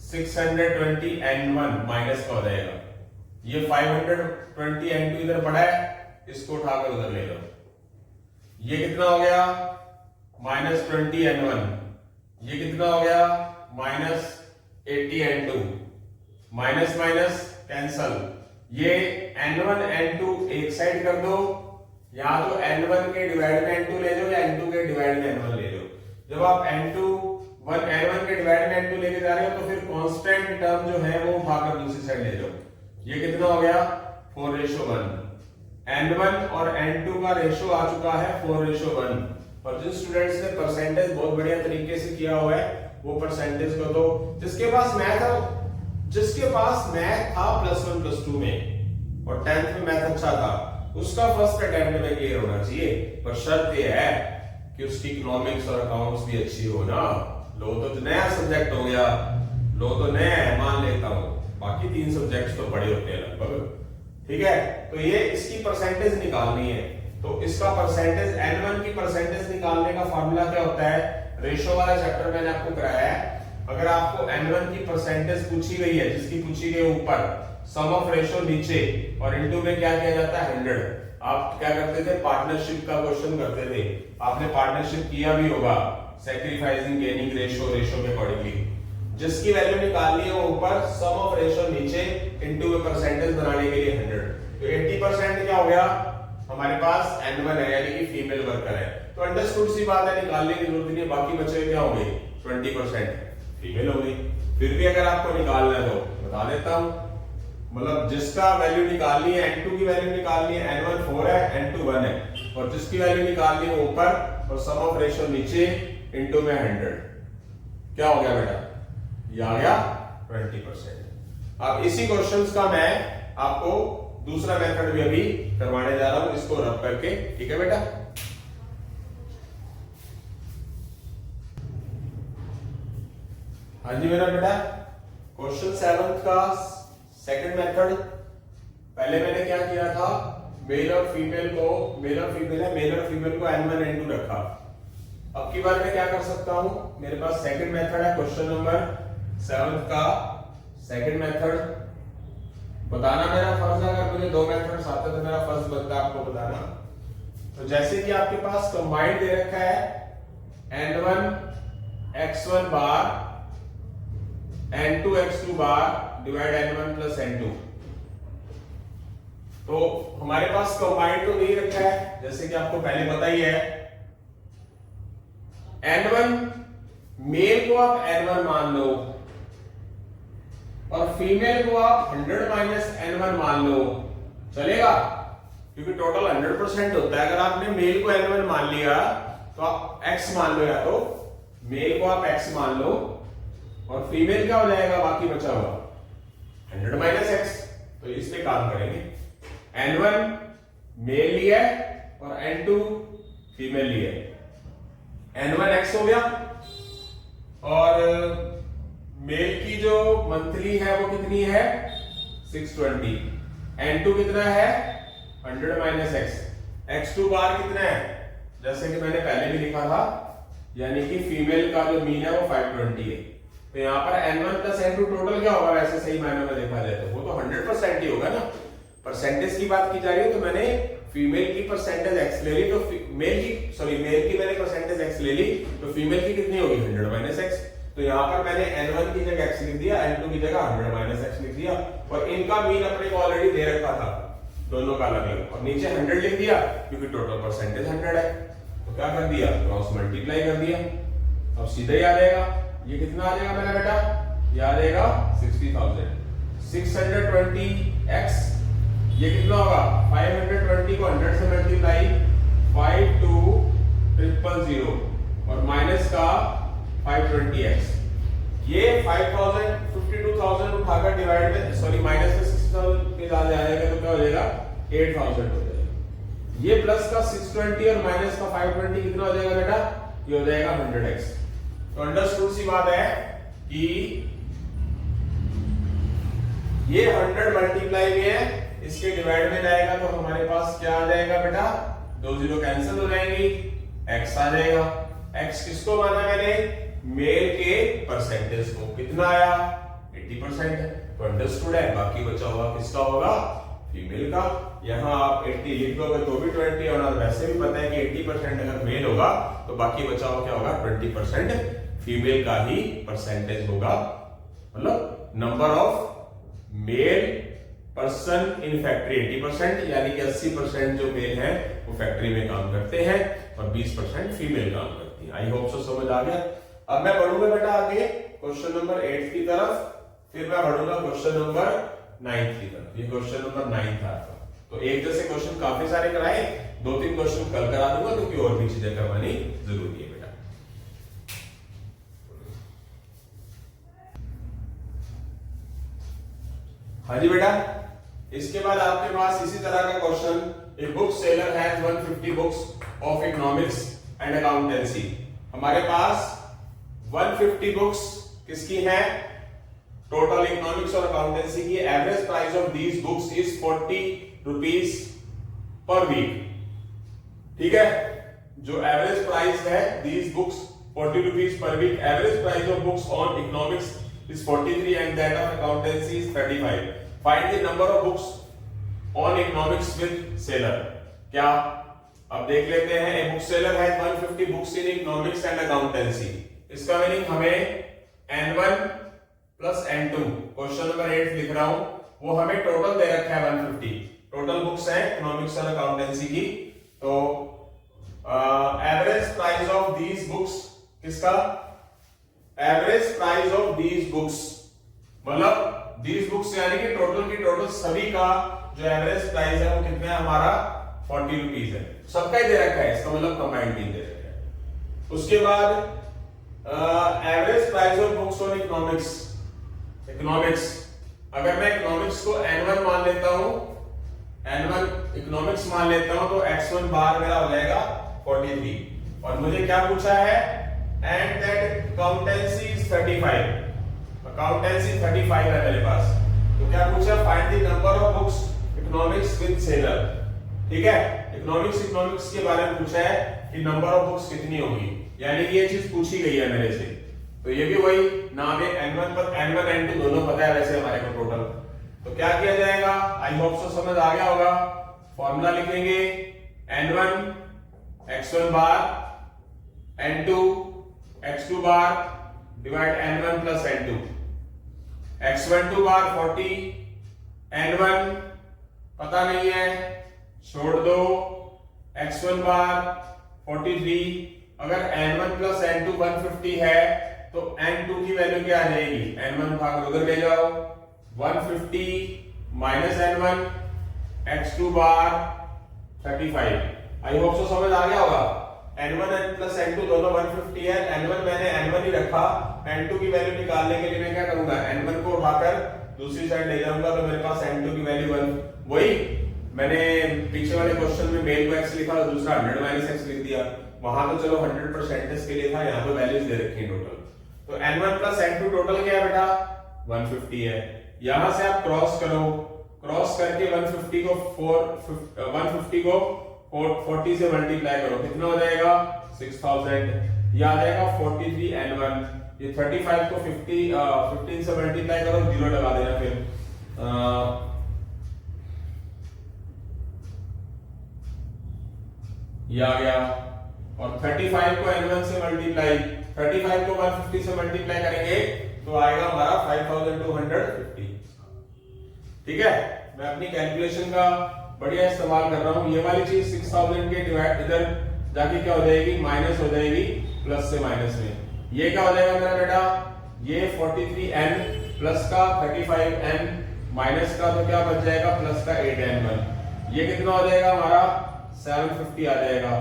620 N1 माइनस का हो जाएगा, ये 520 N2 इधर पड़ा है, इसको उठाकर उधर ले जाओ, ये कितना हो गया -20 N1, ये कितना हो गया -80 N2, माइनस माइनस कैंसल, ये N1 N2 एक साइड कर दो, या तो N1 के डिवाइड में N2 ले लो या N2 के डिवाइड में N1 ले लो। जब आप N1 के डिवाइड में N2 लेके जा रहे हो तो फिर कांस्टेंट टर्म जो है वो उठाकर दूसरी साइड ले लो, ये कितना हो गया 4:1, N1 और N2 का रेशो आ चुका है 4:1। और जिन स्टूडेंट्स ने परसेंटेज बहुत बढ़िया तरीके से किया हुआ है वो परसेंटेज को तो, जिसके पास मैथ था +1 +2 में और 10th में मैथ अच्छा था, उसका फर्स्ट अटेम्प्ट में क्लियर होना चाहिए। पर शर्त यह है कि उसकी इकोनॉमिक्स और अकाउंट्स भी अच्छी हो ना। लो तो नया सब्जेक्ट हो गया, लो तो नया है मान लेता हूं, बाकी 3 सब्जेक्ट्स तो बड़े होते हैं लगभग, ठीक है। तो ये इसकी परसेंटेज निकालनी है, तो इसका परसेंटेज N1 की परसेंटेज निकालने का फॉर्मूला क्या होता है, रेशो वाला चैप्टर मैंने आपको कराया है। अगर आपको N1 की परसेंटेज पूछी गई है, जिसकी पूछी गई ऊपर, सम ऑफ रेशो नीचे और इनटू में क्या किया जाता है 100। आप क्या करते थे, पार्टनरशिप का क्वेश्चन करते थे, आपने पार्टनरशिप किया भी होगा, सैक्रिफाइसिंग गेनिंग रेशो, रेशो के अकॉर्डिंगली जिसकी वैल्यू निकालनी है वो ऊपर, सम ऑफ रेशो नीचे, इनटू में परसेंटेज बनाने के लिए 100। तो 80% क्या हो गया हमारे पास N1 है, यानी कि फीमेल वर्कर है। तो अंडरस्टूड सी बात है, निकालने की जरूरत नहीं है, बाकी बचे क्या हो गए 20% फीमेल हो गई। फिर भी अगर आपको निकालना है तो बता देता हूं, मतलब जिसका वैल्यू निकालनी है, N2 की वैल्यू निकालनी है, N1 4 है, N2 1 है, और जिसकी वैल्यू निकालनी है ऊपर और सम ऑफ रेशो नीचे, इनटू में 100, क्या हो गया बेटा, ये आ गया 20%। अब इसी क्वेश्चंस का मैं आपको दूसरा मेथड भी अभी करवाने जा रहा हूं, इसको रब करके, ठीक है बेटा। हाँ जी मेरा बेटा, क्वेश्चन 7 का सेकंड मेथड, पहले मैंने क्या किया था, मेल और फीमेल को, मेल और फीमेल है, मेल और फीमेल को N1 N2 रखा। अब की बार मैं क्या कर सकता हूं, मेरे पास सेकंड मेथड है, क्वेश्चन नंबर 7 का सेकंड मेथड। बताना मेरा फर्ज है, अगर मुझे 2 मेथड्स आते तो मेरा फर्ज बनता है आपको बताना। तो जैसे कि आपके पास कंबाइंड दे रखा है N1 x1 bar N2 x2 bar divide N1 plus N2, तो हमारे पास कंबाइंड तो नहीं रखा है, जैसे कि आपको पहले पता ही है। N1 मेल को आप N1 मान लो और फीमेल को आप 100 माइनस N1 मान लो, चलेगा, क्योंकि टोटल 100% होता है। अगर आपने मेल को N1 मान लिया तो आप X मान लो, या तो मेल को आप X मान लो और फीमेल क्या हो जाएगा बाकी बचा हुआ 100 माइनस X। तो इस पे काम करेंगे, N1 मेल लिया है और N2 फीमेल लिया है, N1 X हो गया, और मेल की जो मंथली है वो कितनी है 620, N2 कितना है 100 माइनस X, X2 बार कितना है, जैसे कि मैंने पहले भी लिखा था, यानी कि फीमेल का जो मीन है वो 520 है। तो यहाँ पर N1 प्लस N2 टोटल क्या होगा, वैसे सही मायने में देखा जाए तो वो तो 100% ही होगा ना। परसेंटेज की बात की जा रही है तो मैंने फीमेल की परसेंटेज X ले ली, तो मेल की मैंने परसेंटेज X ले ली, तो फीमेल की कितनी होगी 100 माइनस X। तो यहाँ पर मैंने N1 की जगह X लिख दिया, N2 की जगह 100 माइनस X लिख दिया, और इनका मीन अपने को ऑलरेडी दे रखा था दोनों का अलग अलग, और नीचे 100 लिख दिया क्योंकि टोटल परसेंटेज 100 है। तो क्या कर दिया, क्रॉस मल्टीप्लाई कर दिया, अब सीधे आ जाएगा, ये कितना आ जाएगा मेरा बेटा, ये आ जाएगा 60,000, 620x, ये कितना होगा 520 को 100 से मल्टीप्लाई, 52000 और माइनस का 520x, ये 52,000 उठाकर डिवाइड में माइनस में 60,000 के साथ जाएगा तो क्या हो जाएगा 8,000 हो जाएगा। ये प्लस का 620 और माइनस का 520 कितना हो जाएगा बेटा, ये हो जाएगा 100x। तो अंडरस्टूड सी बात है कि ये 100 मल्टीप्लाई में है, इसके डिवाइड में जाएगा तो हमारे पास क्या आ जाएगा बेटा, 2 0 कैंसिल हो जाएंगी, x आ जाएगा। x किसको माना मैंने, मेल के परसेंटेज को, कितना आया 80% है, तो अंडरस्टूड है, बाकी बचा हुआ किसका होगा, फीमेल का। यहाँ आप 80 लिख दोगे तो भी 20, और वैसे भी पता है कि 80% अगर मेल होगा तो बाकी बचा हुआ क्या होगा 20% फीमेल का ही परसेंटेज होगा, मतलब number of male person in factory 80%, यानी कि 80% जो मेल है वो फैक्ट्री में काम करते हैं और 20% फीमेल काम करती है। आई होप सो समझ आ गया। अब मैं बढ़ूंगा बेटा आगे क्वेश्चन नंबर 8 की तरफ, फिर मैं बढ़ूंगा क्वेश्चन नंबर 9 की तरफ। ये क्वेश्चन नंबर 9 था आपका, तो एक जैसे क्वेश्चन काफी सारे कराए, 2-3 क्वेश्चन कल करा दूंगा क्योंकि और भी चीजें करवानी जरूरी है बेटा। हाँ जी बेटा, इसके बाद आपके पास इसी तरह का question, a book seller has 150 books of economics and accountancy. हमारे पास 150 बुक्स किसकी है? टोटल इकोनॉमिक्स और अकाउंटेंसी की। Average price of these books is 40 rupees per week. ठीक है, जो एवरेज प्राइस है these books 40 rupees per week. Average price of books on economics is 43 and that of accountancy is 35. Find the number of books on economics with seller. क्या? अब देख लेते हैं। A bookseller has 150 books in economics and accountancy. इसका meaning हमें N1 plus N2, question number 8 लिख रहा हूं, वो हमें टोटल दे रखा है 150। टोटल बुक्स है इकोनॉमिक्स और अकाउंटेंसी की। तो average price of these books किसका? Average price of these books मतलब दीज बुक्स यानी कि टोटल की टोटल सभी का जो एवरेज प्राइस है वो कितना है हमारा? 40 रुपीज है। सबका ही दे रखा है, इसका मतलब कंबाइंड नहीं दे रखा है। उसके बाद average price of books on economics. Economics अगर मैं इकोनॉमिक्स को N1 मान लेता हूं, N1 इकोनॉमिक्स मान लेता हूं, तो X1 बार मेरा हो जाएगा 43। और मुझे क्या पूछा है? And that accountancy is 35. Accountancy 35 है मेरे पास। तो क्या पूछा? Find the number of books economics with seller। ठीक है, इकोनॉमिक्स के बारे में पूछा है कि नंबर ऑफ बुक्स कितनी होगी, यानी कि ये चीज पूछी गई है मेरे से। तो ये भी वही नाम है N1 पर N1 N2 दोनों पता है वैसे हमारे को टोटल। तो क्या किया जाएगा? आई होप सो समझ आ गया होगा। फॉर्मूला लिखेंगे N1 X1 bar N2 X2 bar divide N1 plus N2। X12 बार 40, N1 पता नहीं है, छोड़ दो। X1 बार 43। अगर N1 प्लस N2 150 है तो N2 की वैल्यू क्या आ जाएगी? N1 भाग उधर ले जाओ, 150 minus N1, X2 bar 35। I hope so समझ आ गया होगा। N1 प्लस N2 दोनों 150 है। N1 मैंने N1 ही रखा, N2 की वैल्यू निकालने के लिए मैं क्या करूंगा? N1 को उठाकर दूसरी साइड ले जाऊंगा, तो मेरे पास N2 की वैल्यू 1। वही मैंने पीछे वाले क्वेश्चन में मेल को x लिखा और दूसरा 100 माइनस x लिख दिया। वहां तो चलो 100% के लिए था, यहाँ तो वैल्यूज दे रखी है टोटल। तो N1 प्लस N2 टोटल क्या है बेटा? 150 है। यहां से आप क्रॉस करो, क्रॉस करके 150 को 40 से मल्टीप्लाई करो, कितना हो जाएगा? 6000। ये आ जाएगा 43 N1। ये 35 को 15 से मल्टीप्लाई करो, 0 लगा देना। फिर ये आ गया। और 35 को N1 से मल्टीप्लाई, 35 को 150 से मल्टीप्लाई करेंगे तो आएगा हमारा 5250। ठीक है, मैं अपनी कैलकुलेशन का बढ़िया इस्तेमाल कर रहा हूं। ये वाली चीज 6000 के डिवाइड इधर जाके क्या हो जाएगी? माइनस हो जाएगी प्लस से माइनस में। ये क्या हो जाएगा मेरा बेटा? ये 43n प्लस का 35n माइनस का तो क्या बच जाएगा? प्लस का 8n1। ये कितना हो जाएगा हमारा? 750 आ जाएगा।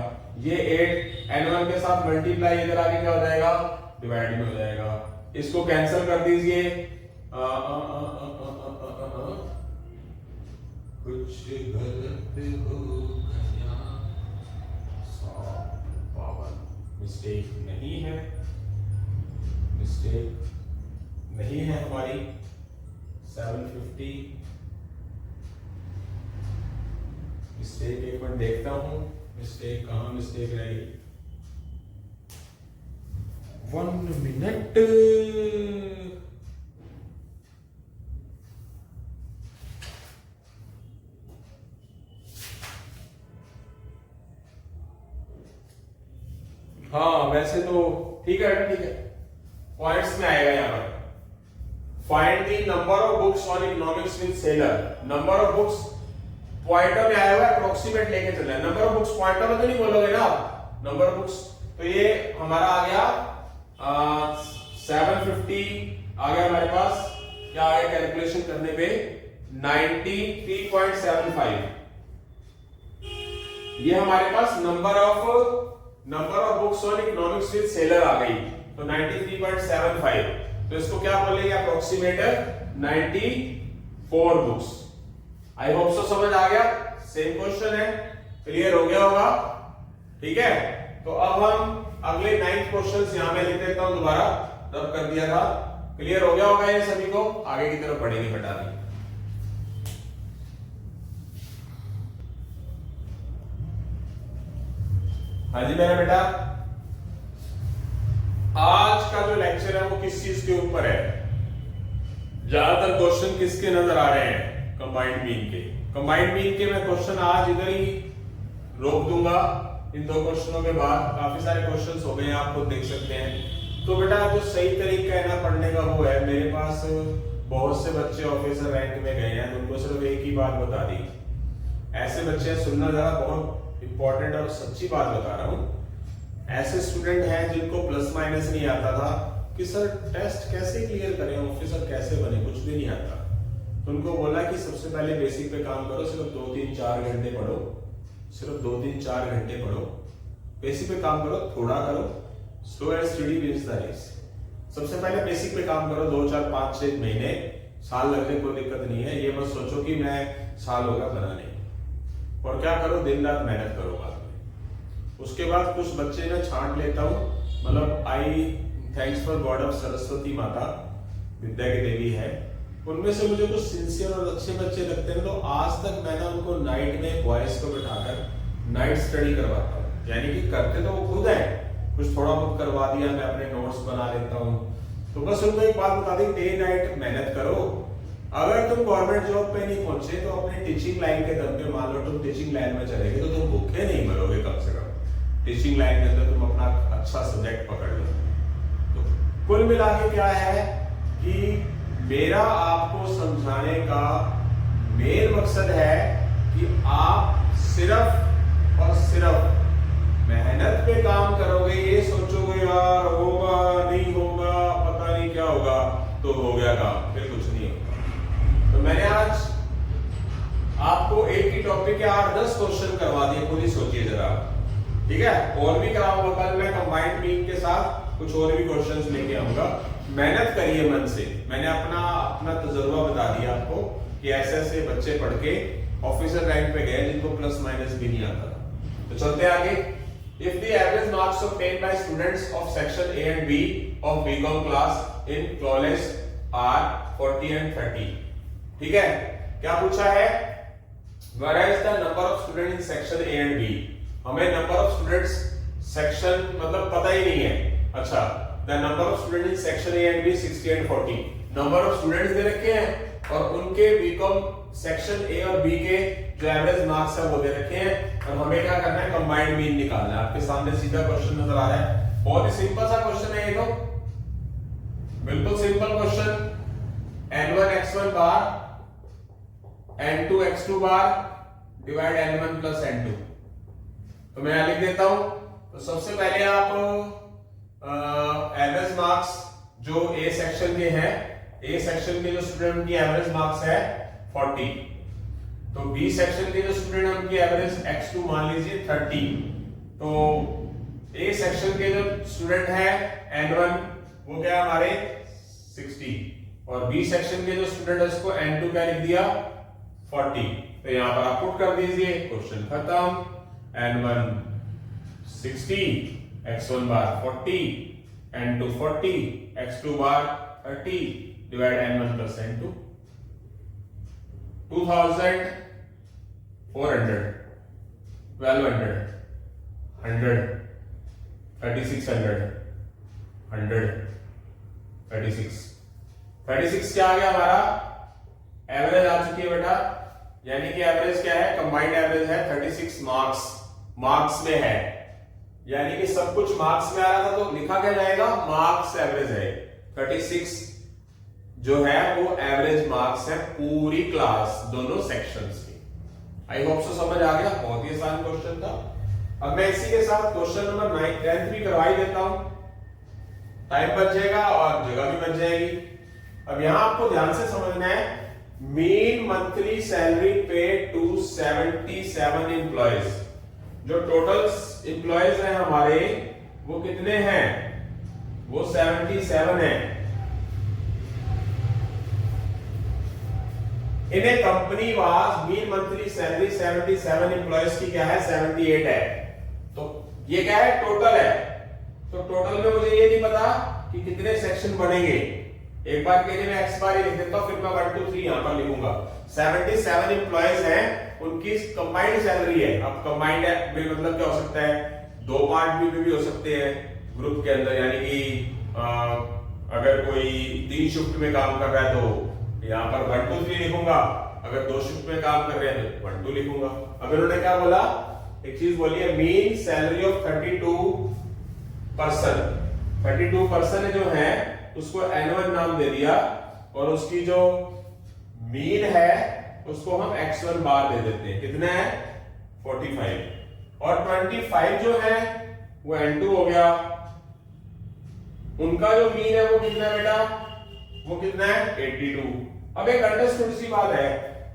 ये 8n1 के साथ मल्टीप्लाई इधर आके क्या हो जाएगा? डिवाइड में हो जाएगा। इसको कैंसिल कर दीजिए। कुछ गलत हो गया, मिस्टेक नहीं है, मिस्टेक नहीं है हमारी। 750 मिस्टेक एक बार देखता हूं, मिस्टेक कहां मिस्टेक रही? 1 मिनट। हाँ वैसे तो ठीक है, ठीक है। पॉइंट्स में आएगा यहां पर। Find the number of books on economics with seller. Number of books pointer में आया हुआ है, अप्रोक्सीमेट लेके चलना है। नंबर ऑफ बुक्स पॉइंटर में तो नहीं बोलोगे ना आप, नंबर ऑफ बुक्स। तो ये हमारा आ गया 750 आ गया हमारे पास। क्या आ गया कैलकुलेशन करने पे? 93.75। ये हमारे पास number of books on economics with seller आ गई, तो 93.75। तो इसको क्या बोलेंगे? अप्रोक्सीमेटर 94 बुक्स। आई होप सो समझ आ गया। सेम क्वेश्चन है, क्लियर हो गया होगा। ठीक है, तो अब हम अगले 9th क्वेश्चंस यहां में लिख देता हूं, दोबारा रब कर दिया था। क्लियर हो गया होगा ये सभी को? आगे की तरफ बढ़ेंगे फटाफट। हाँ जी मेरा बेटा, आज का जो लेक्चर है वो किस चीज के ऊपर है? ज्यादातर क्वेश्चन किसके नजर आ रहे हैं? कंबाइंड मीन के। कंबाइंड मीन के मैं क्वेश्चन आज इधर ही रोक दूंगा। इन 2 क्वेश्चनों के बाद काफी सारे क्वेश्चंस हो गए हैं, आप खुद देख सकते हैं। तो बेटा जो सही तरीका है ना पढ़ने का वो है, मेरे पास बहुत से बच्चे ऑफिसर रैंक में गए हैं, उनको सिर्फ एक ही बात बता दी। ऐसे बच्चे सुनना जरा, बहुत इंपॉर्टेंट और सच्ची बात बता रहा हूं। ऐसे स्टूडेंट हैं जिनको प्लस माइनस नहीं आता था कि सर टेस्ट कैसे क्लियर करें, ऑफिसर कैसे बने, कुछ भी नहीं आता। तो उनको बोला कि सबसे पहले बेसिक पे काम करो, सिर्फ 2-3-4 घंटे पढ़ो, सिर्फ 2-3-4 घंटे पढ़ो, बेसिक पे काम करो, थोड़ा करो, slow and steady wins the race. सबसे पहले बेसिक पे काम करो, 2-4-5-6 महीने, साल लगने कोई दिक्कत नहीं है। ये मत सोचो कि मैं साल होगा, बना नहीं। और क्या करो, दिन रात मेहनत करो बाद में। उसके बाद कुछ बच्चे मैं छांट लेता हूँ, मतलब I thanks for God of Saraswati माता, विद्या की देवी है, उनमें से मुझे कुछ सिंसियर और अच्छे बच्चे लगते हैं। तो आज तक मैंने उनको नाइट में बॉयज को बिठाकर नाइट स्टडी करवाता हूँ। यानी कि करते तो वो खुद है, कुछ थोड़ा बहुत करवा दिया, मैं अपने नोट्स बना लेता हूँ। तो बस उनको एक बात बता दी, डे नाइट मेहनत करो। अगर तुम गवर्नमेंट जॉब पे नहीं पहुंचे तो अपने टीचिंग लाइन के दम पे, मान लो तुम टीचिंग लाइन में चले गए तो तुम भूखे नहीं मरोगे, कम से कम टीचिंग लाइन के अंदर तुम अपना अच्छा सब्जेक्ट पकड़ लो। तो कुल मिला के क्या है कि मेरा आपको समझाने का मेन मकसद है कि आप सिर्फ और सिर्फ मेहनत पे काम करोगे। ये सोचोगे यार होगा नहीं होगा, पता नहीं क्या होगा, तो हो गया काम, फिर कुछ नहीं होगा। तो मैंने आज आपको एक ही टॉपिक के 8-10 क्वेश्चन करवा दिए, खुद ही सोचिए जरा, ठीक है? और भी कराऊंगा कल मैं कंबाइंड मीन के साथ, कुछ और भी क्वेश्चंस लेके आऊंगा। मेहनत करिए मन से। मैंने अपना तजुर्बा बता दिया आपको कि ऐसे ऐसे बच्चे पढ़ के ऑफिसर रैंक पे गए जिनको प्लस माइनस भी नहीं आता था। तो चलते आगे। If the average marks obtained by students of section A and B of BCom class in flawless are 40 and 30, ठीक है? क्या पूछा है? Whereas the number of students in section A and B, हमें नंबर ऑफ स्टूडेंट्स सेक्शन मतलब पता ही नहीं है। अच्छा, the number of students in section A and B 60 and 40, number of students they रखे हैं और उनके बीकॉम सेक्शन ए और बी के जो एवरेज मार्क्स है वो दे रखे हैं, और हमें क्या करना है, कंबाइंड मीन निकालना है। आपके सामने सीधा क्वेश्चन नजर आ रहा है, बहुत ही सिंपल सा क्वेश्चन है ये तो, बिल्कुल simple question. n1 x1 bar n2 x2 bar divide n1 plus n2। तो मैं यहां लिख देता हूं। तो सबसे पहले आप एवरेज मार्क्स जो ए सेक्शन के हैं, ए सेक्शन के जो स्टूडेंट की एवरेज मार्क्स है 40, तो बी सेक्शन के जो स्टूडेंट है उनकी एवरेज x2 मान लीजिए 30। तो ए सेक्शन के जो स्टूडेंट है n1 वो क्या हमारे 60, और बी सेक्शन के जो स्टूडेंट है उसको n2 क्या लिख दिया 40। तो यहां पर आप पुट कर दीजिए, क्वेश्चन खत्म। n1 60, x1 बार 40, n2 40, x2 बार 30 डिवाइड n1 प्लस n2। 2400, 1200, 100, 3600, 100, 36 क्या आ गया हमारा? एवरेज आ चुकी है बेटा, यानी कि एवरेज क्या है, कंबाइंड एवरेज है 36 मार्क्स में है, यानी कि सब कुछ मार्क्स में आ रहा था तो लिखा क्या जाएगा, मार्क्स एवरेज है। 36 जो है वो एवरेज मार्क्स है पूरी क्लास दोनों सेक्शंस की। आई होप सो समझ आ गया, बहुत ही आसान क्वेश्चन था। अब मैं इसी के साथ क्वेश्चन नंबर 9 10 भी करवा ही देता हूं, टाइम बच जाएगा और जगह भी बच जाएगी। अब यहां आपको ध्यान से समझना है, mean monthly salary pay to 77 employees, जो टोटल एम्प्लॉयज हैं हमारे वो कितने हैं, वो 77 हैं। In a company was mean monthly salary 77 employees की क्या है 78 है। तो ये क्या है, टोटल है। तो टोटल में मुझे ये नहीं पता कि कितने सेक्शन बनेंगे। एक बार के लिए मैं एक्स बार ही लिख देता हूं, फिर मैं 1 2 3 यहां पर लिखूंगा। 77 एम्प्लॉयज हैं, उनकी कंबाइंड सैलरी है। अब कंबाइंड है मतलब क्या हो सकता है, दो पार्ट भी हो सकते हैं ग्रुप के अंदर, यानी कि अगर कोई 3 शिफ्ट में काम कर रहा है तो यहाँ पर 1 2 3 लिखूंगा, अगर 2 शिफ्ट में काम कर रहे हैं तो 1 2 लिखूंगा। अब इन्होंने क्या बोला, एक चीज बोली है, मीन सैलरी ऑफ 32 पर्सन जो है उसको N1 नाम दे दिया, और उसकी जो मीन है उसको हम X1 बार दे देते हैं। कितना है, 45, और 25 जो है वो N2 हो गया। उनका जो मीन है वो कितना है बेटा, वो कितना है, 82। अब एक अंडरस्टूड सी बात है,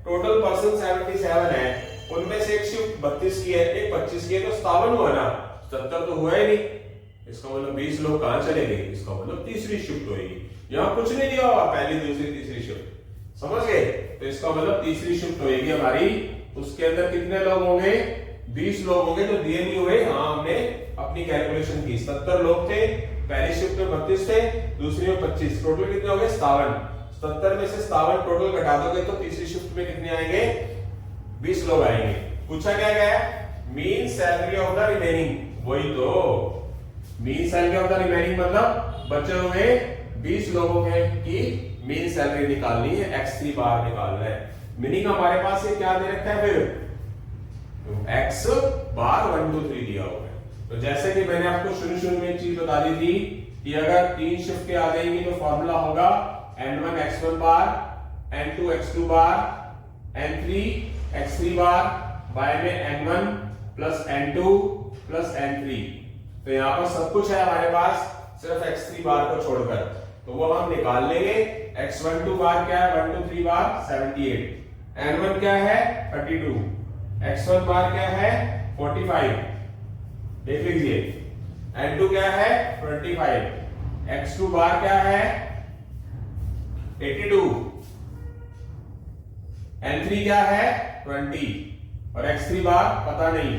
टोटल पर्सन 77 है, उनमें से एक शिफ्ट 32 की है, एक 25 की है, तो 57 हुआ ना, 77 तो हुआ ही नहीं। इसका मतलब 20 लोग कहां चले गए, इसका मतलब तीसरी शिफ्ट होगी। यहां कुछ नहीं दिया हुआ, पहली दूसरी तीसरी शिफ्ट, समझ गए। तो इसका मतलब तीसरी शिफ्ट होगी हमारी, उसके अंदर कितने लोग होंगे, 20 लोग होंगे, जो दिए नहीं हुए। हाँ, हमने अपनी कैलकुलेशन की, 70 लोग थे, पहली शिफ्ट में 32 थे, दूसरी में 25, टोटल कितने हो गए, 57। 70 में से 57 टोटल घटा दोगे तो तीसरी शिफ्ट में कितने आएंगे, 20 लोग आएंगे। पूछा क्या गया, mean salary of the remaining, वही तो mean salary of the remaining मतलब बचे हुए 20 लोगों की मीन सैलरी निकालनी है, X3 बार निकालना है। मीनिंग हमारे पास ये क्या दे रखा है, फिर X बार 1 2 3 दिया हुआ है। तो जैसे कि मैंने आपको शुरू में एक चीज बता दी थी कि अगर 3 शिफ्ट के आ जाएंगी तो फॉर्मूला होगा N1 X1 bar, N2 X2 bar, N3 X3 बार, बाय में N1 plus N2 plus N3। तो यहां पर सब कुछ है हमारे पास, सिर्फ X3 बार को छोड़कर, तो वो हम निकाल लेंगे। X12 बार क्या है, 1 2 3 बार 78, N1 क्या है 32, X1 बार क्या है 45, देख लीजिए, N2 क्या है 25, X2 बार क्या है 82, N3 क्या है 20, और X3 बार पता नहीं।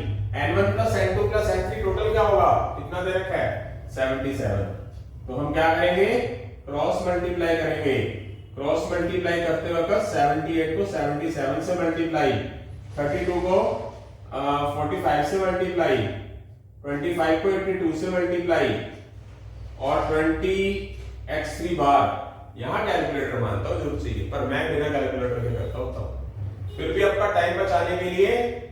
N1 plus N2 plus N3 total क्या होगा, कितना दे रखा है 77। तो हम क्या करेंगे, क्रॉस मल्टीप्लाई करेंगे। क्रॉस मल्टीप्लाई करते वक्त 78 को 77 से मल्टीप्लाई, 32 को 45 से मल्टीप्लाई, 25 को 82 से मल्टीप्लाई, और 20 X3 बार। यहां कैलकुलेटर मानता हूं जरूर चाहिए, पर मैं बिना कैलकुलेटर के करता हूं। फिर भी आपका टाइम बचाने के लिए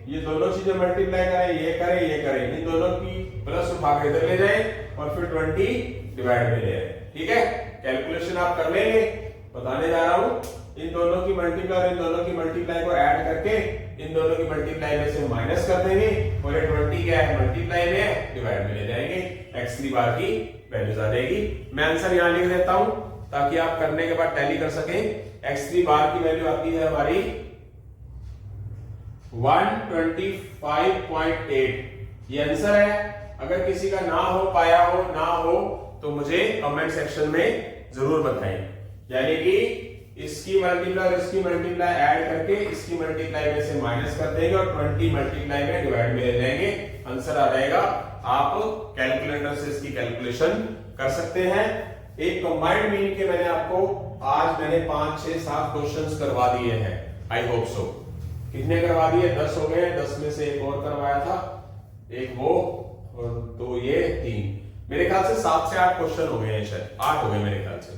ये दोनों चीजें मल्टीप्लाई करें, ये करें, इन दोनों की प्लस उठा के इधर ले जाएं और फिर 20 डिवाइड में ले आए। ठीक है, कैलकुलेशन आप कर लेंगे, बताने जा रहा हूं। इन दोनों की मल्टीप्लाई और इन दोनों की मल्टीप्लाई को ऐड करके इन दोनों की मल्टीप्लाई में से माइनस कर देंगे, और ये 20 क्या है, मल्टीप्लाई में डिवाइड में ले जाएंगे, X3 बार की वैल्यूज आ जाएगी। मैं आंसर यहां लिख देता हूं ताकि आप करने के बाद टैली कर सकें। X3 बार की वैल्यू आती है हमारी 125.8। ये आंसर है। अगर किसी का ना हो पाया हो, ना हो तो मुझे कमेंट सेक्शन में जरूर बताएं। यानी कि इसकी मल्टीप्लाई और इसकी मल्टीप्लाई ऐड करके इसकी मल्टीप्लाई में से माइनस कर देंगे और 20 मल्टीप्लाई में डिवाइड में ले जाएंगे, आंसर आ जाएगा। आप कैलकुलेटर से इसकी कैलकुलेशन कर सकते हैं। एक कंबाइंड मीन के मैंने 5 6 7 क्वेश्चंस करवा दिए हैं, आई होप सो। कितने करवा दिए, 10 हो गए। 10 में से एक और करवाया था, एक वो और 2 ये 3, मेरे ख्याल से 7 से 8 क्वेश्चन हो गए हैं, शायद 8 हो गए मेरे ख्याल से।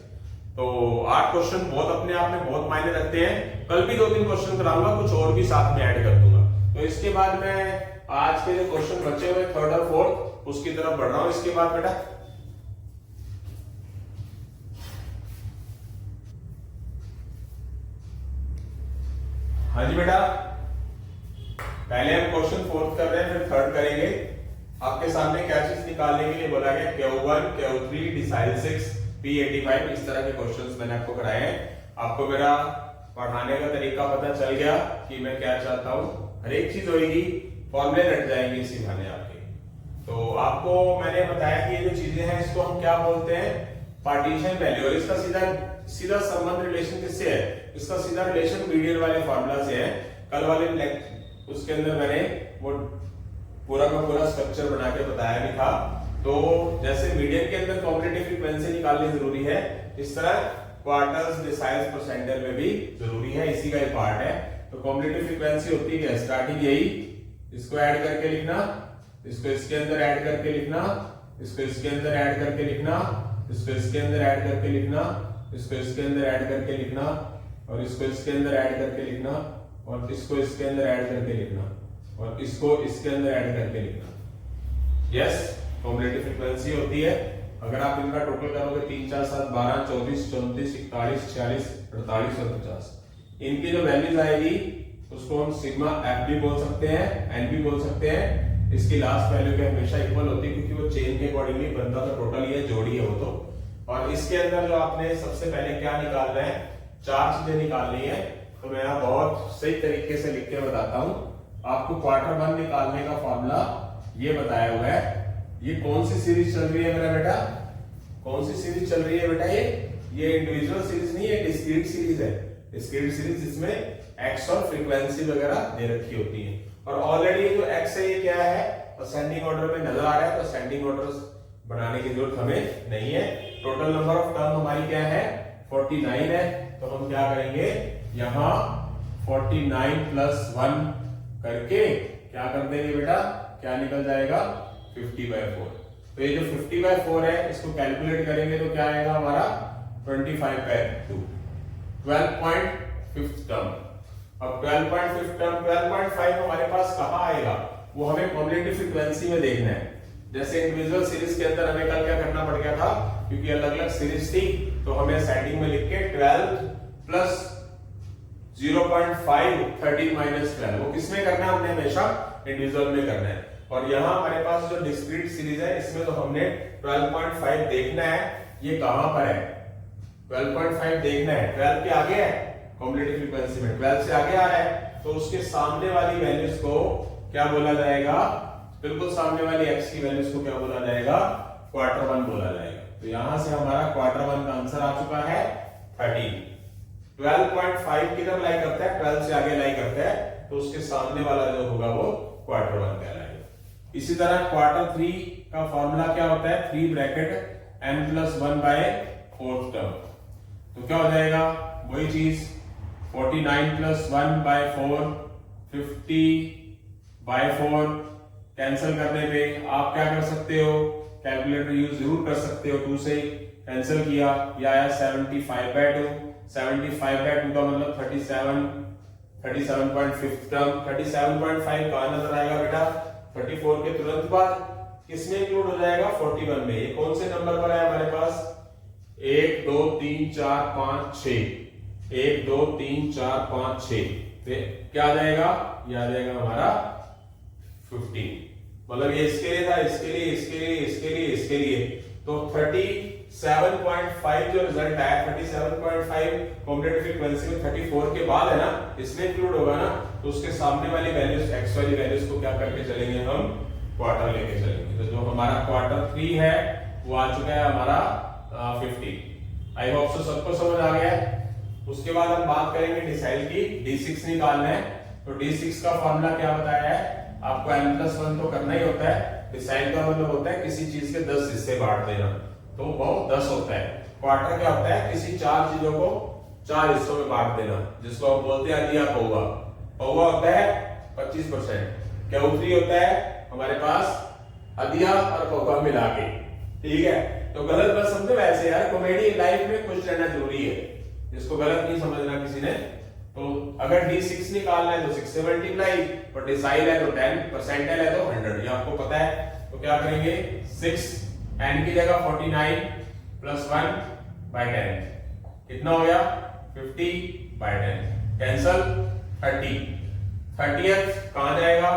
तो 8 क्वेश्चन बहुत अपने आप में बहुत मायने रखते हैं। कल भी 2-3 क्वेश्चन कराऊंगा, कुछ और भी साथ में ऐड कर दूंगा। तो इसके बाद मैं आज के जो क्वेश्चन बचे हुए 3rd और 4th उसकी तरफ बढ़ रहा हूं। इसके बाद बेटा हाँ जी बेटा, पहले हम क्वेश्चन 4th कर रहे हैं, फिर 3rd करेंगे। आपके सामने क्या चीज निकालने के लिए बोला गया, Q1 Q3 डिसाइल 6 P85, इस तरह के क्वेश्चंस मैंने आपको कराए हैं। आपको मेरा पढ़ाने का तरीका पता चल गया कि मैं क्या चाहता हूं। हर एक चीज होगी, फॉर्मूले रट जाएंगे इसी बहाने आपके। तो आपको मैंने बताया कि ये जो चीजें हैं इसको हम क्या बोलते हैं, पार्टीशन वैल्यू। और इसका सीधा संबंध रिलेशन किससे है, इसका सीधा रिलेशन मीडियन वाले फॉर्मूला से है। कल वाले उसके अंदर मैंने वो पूरा का पूरा स्ट्रक्चर बना के बताया भी था। तो जैसे मीडियन के अंदर कॉम्पिटिटिव फ्रीक्वेंसी निकालनी जरूरी है, इस तरह क्वार्टर्स, डेसाइल्स, परसेंटाइल में भी जरूरी है, इसी का ही पार्ट है। तो कॉम्पिटिटिव फ्रीक्वेंसी होती है स्टार्टिंग यही, इसको ऐड करके लिखना, इसको इसके अंदर ऐड करके लिखना, इसको इसके अंदर ऐड करके लिखना, इसको इसके अंदर ऐड करके लिखना, इसको इसके अंदर ऐड करके लिखना, और इसको इसके अंदर ऐड करके लिखना, और इसको इसके अंदर ऐड करके लिखना, और इसको इसके अंदर ऐड करके लिखना। यस, कॉम्पिटिटिव फ्रीक्वेंसी होती है। अगर आप इनका टोटल करोगे 3 4 7 12 24 34 41 46 48 और 50, इनकी जो वैल्यूज आएगी उसको हम सिग्मा एफ भी बोल सकते हैं, एन भी बोल सकते हैं। इसकी लास्ट वैल्यू के हमेशा इक्वल होती है क्योंकि वो चेन के अकॉर्डिंगली बनता, तो टोटल ये जोड़ी है वो तो। और इसके अंदर जो आपने सबसे पहले क्या निकालना है, 4 चीजें निकालनी है। तो मैं यहाँ बहुत सही तरीके से लिख के बताता हूँ आपको। क्वार्टर 1 निकालने का फॉर्मूला ये बताया हुआ है। ये कौन सी सीरीज चल रही है मेरा बेटा, कौन सी सीरीज चल रही है बेटा, ये इंडिविजुअल सीरीज नहीं है, डिस्क्रीट सीरीज है। डिस्क्रीट सीरीज जिसमें एक्स और फ्रीक्वेंसी वगैरह दे रखी होती है। और ऑलरेडी जो एक्स है ये क्या है, असेंडिंग ऑर्डर में नजर आ रहा है, तो असेंडिंग ऑर्डर बनाने की जरूरत हमें नहीं है। टोटल नंबर ऑफ टर्म हमारी क्या है, 49 है। तो हम क्या करेंगे, यहाँ 49 + 1 करके क्या कर देंगे बेटा, क्या निकल जाएगा, 50/4। तो ये जो 50/4 है इसको कैलकुलेट करेंगे तो क्या आएगा हमारा 25/2, 12.5 टर्म। अब 12.5 टर्म, 12.5 हमारे पास कहाँ आएगा, वो हमें कॉम्पिटिटिव फ्रीक्वेंसी में देखना है। जैसे इंडिविजुअल सीरीज के अंदर हमें कल क्या करना पड़ गया था, क्योंकि अलग अलग सीरीज थी, तो हमें सेटिंग में लिख के 12 + 0.5 13 - 12, वो किसमें करना है, हमने हमेशा इंडिविजुअल में करना है। और यहाँ हमारे पास जो डिस्क्रीट सीरीज है इसमें तो हमने 12.5 देखना है, ये कहां पर है, 12.5 देखना है, 12 के आगे है कॉम्पिटिटिव फ्रीक्वेंसी में, 12 से आगे आ रहा है, तो उसके सामने वाली वैल्यूज को क्या बोला जाएगा, बिल्कुल सामने वाली x की वैल्यूज को क्या बोला जाएगा, क्वार्टर 1 बोला जाएगा। तो यहां से हमारा क्वार्टर 1 का आंसर आ चुका है 13। 12.5 किधर लाई करता है, 12 से आगे लाई करता है, तो उसके सामने वाला जो होगा वो क्वार्टर 1 कहलाएगा। इसी तरह क्वार्टर 3 का फॉर्मूला क्या होता है, 3 ब्रैकेट n + 1/4 टर्म। तो क्या हो जाएगा, वही चीज 49 + 1/4, 50/4। कैंसिल करने पे आप क्या कर सकते हो, कैलकुलेटर यूज जरूर कर सकते हो। 2 से कैंसिल किया, यह आया 75/2। 75/2 का मतलब 37.5 टर्म। 37.5 कहां नजर आएगा बेटा, 34 के तुरंत बाद किसमें इंक्लूड हो जाएगा, 41 में। ये कौन से नंबर पर है हमारे पास, 1 2 3 4 5 6, 1 2 3 4 5 6, क्या आ जाएगा, ये आ जाएगा हमारा 15। मतलब ये इसके लिए था, इसके लिए, इसके लिए, इसके लिए, इसके लिए। तो 37.5 जो रिजल्ट आया, 37.5 कॉम्पिटिटिव फ्रीक्वेंसी में 34 के बाद है ना, इसमें इंक्लूड होगा ना, तो उसके सामने वाली वैल्यूज, एक्स वाली वैल्यूज को क्या करके चलेंगे, हम क्वार्टर लेके चलेंगे। तो जो हमारा क्वार्टर 3 है वो आ चुका है हमारा 50। आई होप सो सबको समझ आ गया है। उसके बाद हम बात करेंगे डिसाइल की, D6 निकालना है। तो D6 का फॉर्मूला क्या बताया है आपको, n + 1 तो करना ही होता है। डिसाइल का मतलब होता है किसी चीज के 10 हिस्से बांट देना, तो वो 10 होता है। क्वार्टर क्या होता है, किसी 4 चीजों को 4 हिस्सों में बांट देना, जिसको हम बोलते हैं अधिया पौवा। पौवा होता है 25%, क्यू3 होता है हमारे पास अधिया और पौवा मिला के, ठीक है। तो गलत मत समझो, वैसे यार कॉमेडी लाइफ में खुश रहना जरूरी है, इसको गलत नहीं समझना किसी ने। तो अगर D6 निकालना है तो 6 से मल्टीप्लाई, और डिसाइल है तो 10, परसेंटाइल है तो 100, ये आपको पता है। तो क्या करेंगे, 6 n की जगह 49 + 1/10, कितना हो गया 50/10, कैंसल 30। 30th कहां जाएगा,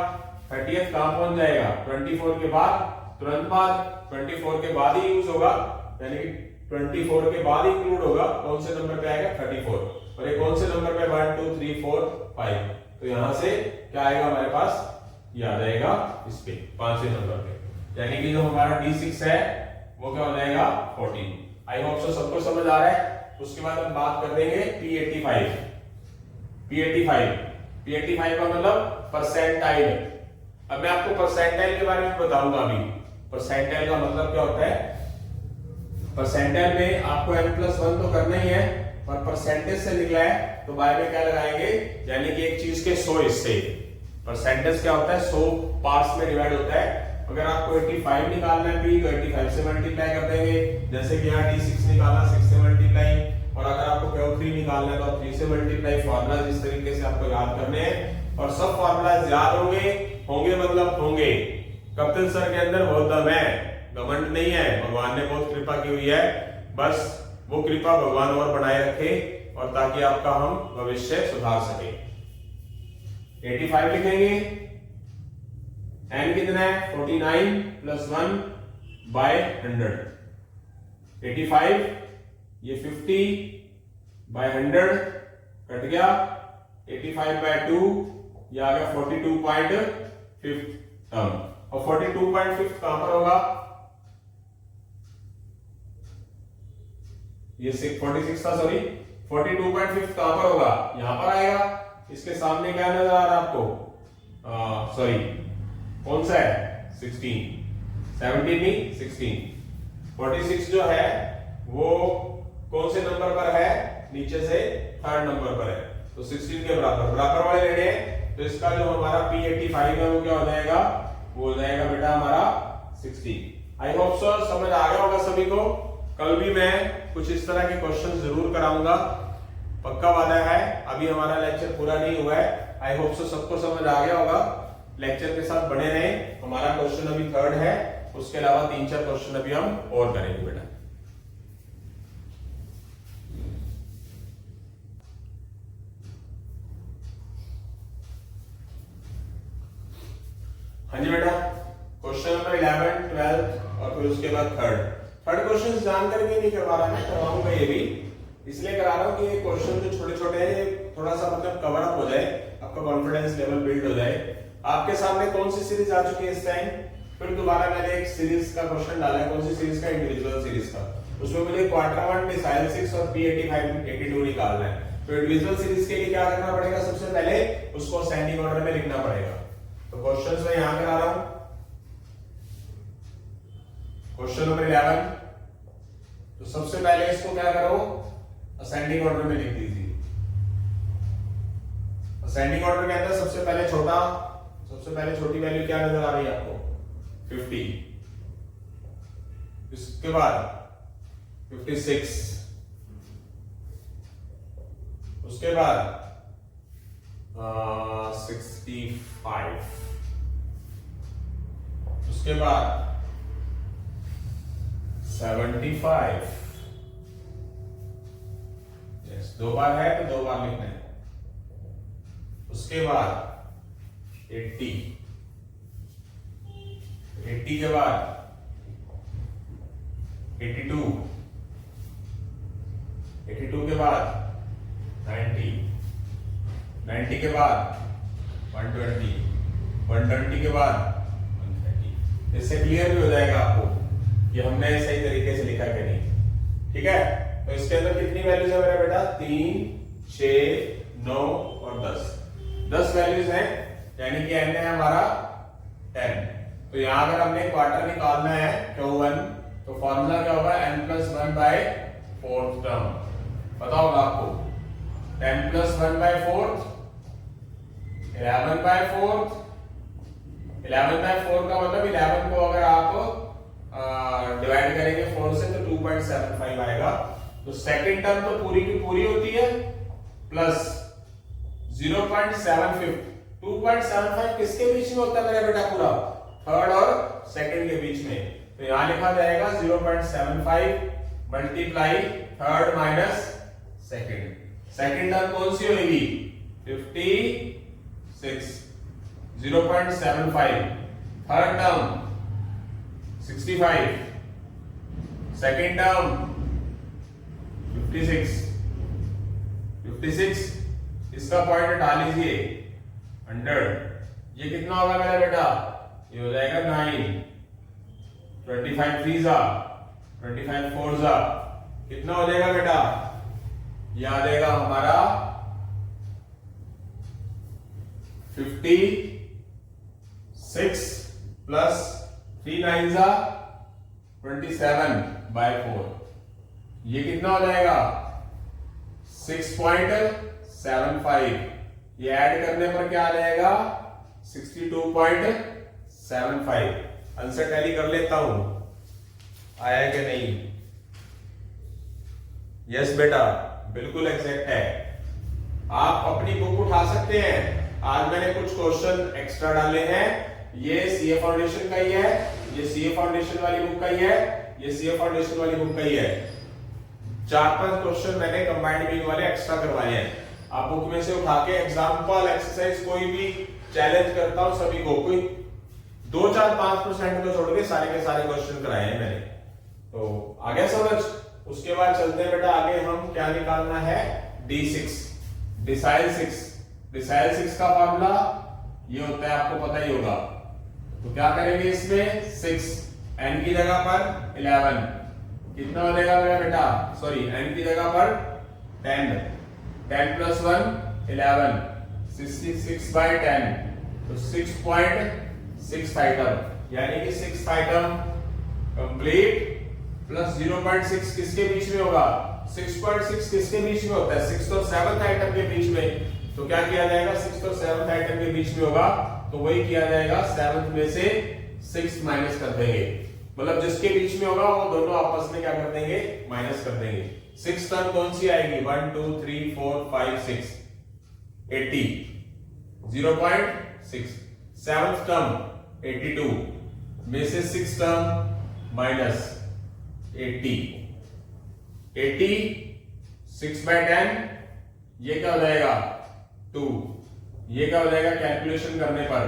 30th कहां पहुंच जाएगा, 24 के बाद, तुरंत बाद, 24 के बाद ही यूज होगा, यानी कि 24 के बाद इंक्लूड होगा। कौन से नंबर पे आएगा, 34। और ये कौन से नंबर पे, 1 2 3 4 5। तो यहां से क्या आएगा हमारे पास, ये आ जाएगा इस पे 5वें नंबर पे, यानी कि जो हमारा D6 है वो क्या हो जाएगा 14। आई होप सो सबको समझ आ रहा है। उसके बाद हम बात कर देंगे P85 का मतलब परसेंटाइल। अब मैं आपको परसेंटाइल के बारे में बताऊंगा अभी। परसेंटाइल का मतलब क्या होता है? परसेंटाइल में आपको n+1 तो करना ही है, और परसेंटेज से निकला है तो बाय में क्या लगाएंगे, यानी कि एक चीज के 100 हिस्से। परसेंटेज क्या होता है? 100 पार्ट्स में डिवाइड होता है। अगर आपको 85 निकालना है p तो 85 से मल्टीप्लाई कर देंगे, जैसे कि यहाँ d6 निकालना 6 से मल्टीप्लाई, और अगर आपको Q3 निकालना है तो 3 से मल्टीप्लाई। फार्मूला इस तरीके से आपको याद करने हैं, और सब फार्मूलाज याद होंगे मतलब होंगे। कपिल सर के अंदर बहुत दम है, घमंड नहीं है, भगवान ने बहुत कृपा की हुई है। बस वो कृपा भगवान और बनाए रखे, और ताकि आपका हम भविष्य सुधार सके। 85 लिखेंगे, n कितना है? 49 + 1 बाय 100। 85 ये 50 बाय 100 कट गया, 85 बाय 2 ये आ गया 42.5 टर्म। और 42.5 कहां पर होगा? ये 46 था, सॉरी 42.5 कहां पर होगा? यहां पर आएगा। इसके सामने क्या नजर आ रहा है आपको? सॉरी कौन सा है? 16, 17 नहीं 16। 46 जो है वो कौन से नंबर पर है? नीचे से 3rd नंबर पर है, तो 16 के बराबर वाले लेने हैं। तो इसका जो हमारा P85 है वो क्या हो जाएगा? वो हो जाएगा बेटा हमारा 60। आई होप सो समझ आ गया होगा सभी को। कल भी मैं कुछ इस तरह के क्वेश्चन जरूर कराऊंगा, पक्का वादा है। अभी हमारा लेक्चर पूरा नहीं हुआ है। आई होप सो सबको समझ आ गया होगा। लेक्चर के साथ बने रहें। हमारा क्वेश्चन अभी 3rd है, उसके अलावा 3-4 क्वेश्चन अभी हम और करेंगे बेटा। हाँ जी बेटा, क्वेश्चन नंबर 11, 12 और फिर उसके बाद 3rd क्वेश्चन जान करके नहीं करवा रहा, मैं करवाऊंगा ये भी इसलिए करा रहा हूँ कि ये क्वेश्चन जो छोटे छोटे हैं थोड़ा सा मतलब कवर अप हो जाए, आपका कॉन्फिडेंस लेवल बिल्ड हो जाए। आपके सामने कौन सी सीरीज आ चुकी है इस टाइम? फिर दोबारा मैंने एक सीरीज का क्वेश्चन डाला है। कौन सी सीरीज का? इंडिविजुअल सीरीज का। उसमें मुझे Q1 मिसाइल 6 और P85 82 निकालना है। तो इंडिविजुअल सीरीज के लिए क्या करना पड़ेगा? सबसे पहले उसको असेंडिंग ऑर्डर में लिखना पड़ेगा। तो क्वेश्चंस मैं यहां करा रहा हूं। क्वेश्चन नंबर 11, तो सबसे पहले इसको क्या करो? असेंडिंग ऑर्डर में लिख दीजिए। असेंडिंग ऑर्डर के अंदर सबसे पहले छोटी वैल्यू क्या नजर आ रही है आपको? 50। इसके बाद 56, उसके बाद 65, उसके बाद 75। यस, 2 बार है तो 2 बार लिखना है। उसके बाद 80 के बाद 82 के बाद 90 के बाद 120 के बाद 130। इससे क्लियर भी हो जाएगा आपको कि हमने सही तरीके से लिखा कि नहीं। ठीक है, तो इसके अंदर कितनी वैल्यूज है मेरा बेटा? 3, 6, 9 और 10 वैल्यूज हैं, यानी कि n है हमारा 10। तो यहां अगर हमने क्वार्टर निकालना है Q1, तो फॉर्मूला क्या होगा? n+1 bye 4th term. पता होगा आपको 10+1 bye 4th 11 bye 4th। 11 bye 4 का मतलब 11 को अगर आप डिवाइड करेंगे 4 से तो 2.75 आएगा। तो सेकंड टर्म तो पूरी की पूरी होती है प्लस 0.75। 2.75 किसके बीच में होता है मेरा बेटा? पूरा 3rd और 2nd के बीच में। तो यहां लिखा जाएगा 0.75 multiply 3rd minus 2nd। Second term कौन सी होगी? 56। 0.75 थर्ड टर्म 65, सेकंड टर्म 56। इसका पॉइंट हटा लीजिए 100। ये कितना होगा मेरा बेटा? ये हो जाएगा 9। 25 3 जा 25 4 जा कितना हो जाएगा बेटा? ये आ जाएगा हमारा 56 6 प्लस 3 9 जा 27/4। ये कितना हो जाएगा 6.75। ये ऐड करने पर क्या आ जाएगा 62.75। आंसर टैली कर लेता हूं, आया कि नहीं? यस बेटा, बिल्कुल एग्जैक्ट है। आप अपनी बुक उठा सकते हैं। आज मैंने कुछ क्वेश्चन एक्स्ट्रा डाले हैं। ये सीए फाउंडेशन का ही है, ये सीए फाउंडेशन वाली बुक का ही है, ये सीए फाउंडेशन वाली बुक का ही है। 4-5 क्वेश्चन मैंने कंबाइंड मीनिंग वाले एक्स्ट्रा करवाए हैं। आप बुक में से उठा के एग्जांपल एक्सरसाइज कोई भी चैलेंज करता हूं सभी को, कोई 2-4-5% को छोड़ के सारे के सारे क्वेश्चन कराए हैं मैंने। तो आगे समझ। उसके बाद चलते हैं बेटा आगे, हम क्या निकालना है D6 डिसाइल 6। डिसाइल 6 का फॉर्मूला ये होता है, आपको पता ही होगा। तो क्या करेंगे इसमें 6 n की जगह पर 11 कितना हो जाएगा मेरा बेटा, सॉरी n की जगह पर 10 10 + 1 11 66/10 तो 6.6 आइटम, यानी कि 6 आइटम कंप्लीट प्लस 0.6 किसके बीच में होगा 6.6 किसके बीच में होता है 6th और 7th आइटम के बीच में। तो क्या किया जाएगा 6th और 7th आइटम के बीच में होगा, तो वही किया जाएगा 7th में से 6 माइनस कर देंगे, मतलब जिसके बीच में होगा वो दोनों आपस में क्या कर देंगे माइनस कर देंगे। 6 टर्म कौन सी आएगी 1 2 3 4 5 6 80 0.6। 7th टर्म 82 में से 6 टर्म माइनस 80 6/10 ये क्या हो जाएगा 2। ये क्या हो जाएगा कैलकुलेशन करने पर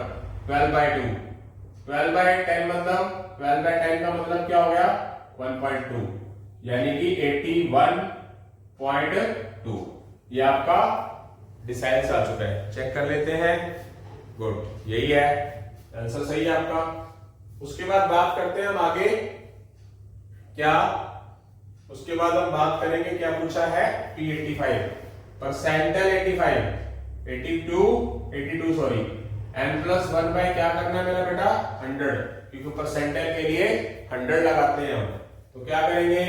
12/2। 12/10 मतलब 12/10 का मतलब क्या हो गया 1.2, यानी कि 81.2। ये आपका डिसाइल्स आ चुका है, चेक कर लेते हैं। गुड, यही है आंसर, सही है आपका। उसके बाद बात करते हैं हम आगे क्या, उसके बाद हम बात करेंगे क्या पूछा है P85 percentile 82 sorry n + 1 bye क्या करना है मेरा बेटा 100, क्योंकि परसेंटाइल के लिए 100 लगाते हैं हम। तो क्या करेंगे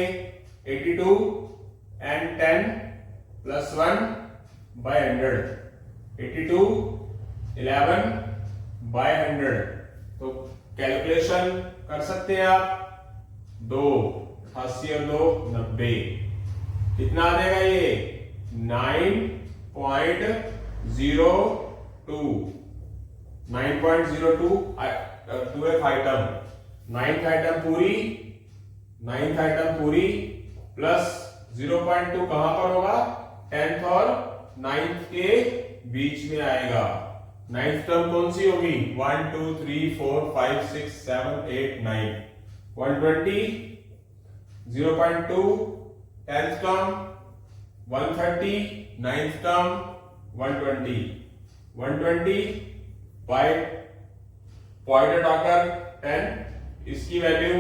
82 and 10 + 1 by 100 82 11 by 100। तो कैलकुलेशन कर सकते हैं आप, 2 88 और 2 90 कितना आ जाएगा ये 9.02 9.02 2th आइटम 9th आइटम पूरी प्लस 0.2 कहां पर होगा 10th और 9th के बीच में आएगा। 9th टर्म कौन सी होगी 1 2 3 4 5 6 7 8 9 120 0.2 10th term 130 9th term 120 by point हटाकर 10 इसकी वैल्यू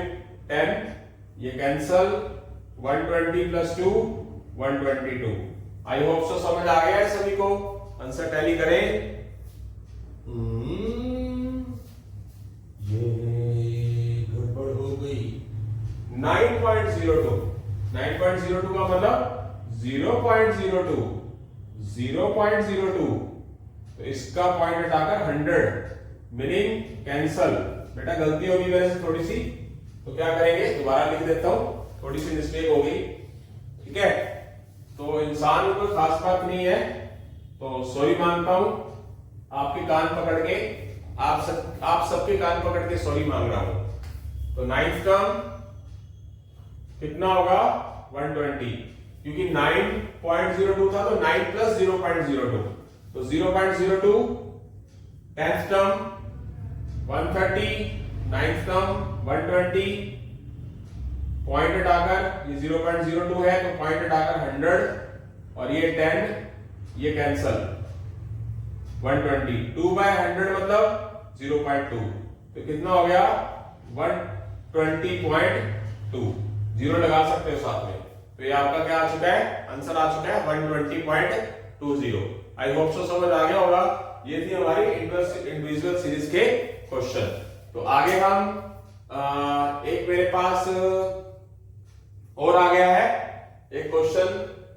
10 ये कैंसल 120 + 2 122। आई होप सो समझ आ गया है सभी को। आंसर टैली करें। ये गड़बड़ हो गई 9.02 का मतलब 0.02 तो इसका पॉइंट हटाकर 100 मीनिंग कैंसल। बेटा गलती होगी मेरे से थोड़ी सी, तो क्या करेंगे दोबारा लिख देता हूं, थोड़ी सी मिस्टेक हो गई, ठीक है। तो इंसान में कोई खास बात नहीं है, तो सॉरी मांगता हूं आपके कान पकड़ के, आप सबके कान पकड़ के सॉरी मांग रहा हूं। तो 9th टर्म कितना होगा 120, क्योंकि 9.02 था तो 9 + 0.02 तो 0.02 10th term 130 9th term 120 point हटाकर ये 0.02 है तो पॉइंट हटाकर 100 और ये 10 ये कैंसल 120 2/100 मतलब 0.2 तो कितना हो गया 120.2 जीरो लगा सकते हो साथ में। तो ये आपका क्या आ चुका है आंसर आ चुका है 120.20। आई होप सो समझ आ गया होगा। ये थी हमारी इंडिविजुअल सीरीज के क्वेश्चन। तो आगे हम एक मेरे पास और आ गया है एक क्वेश्चन,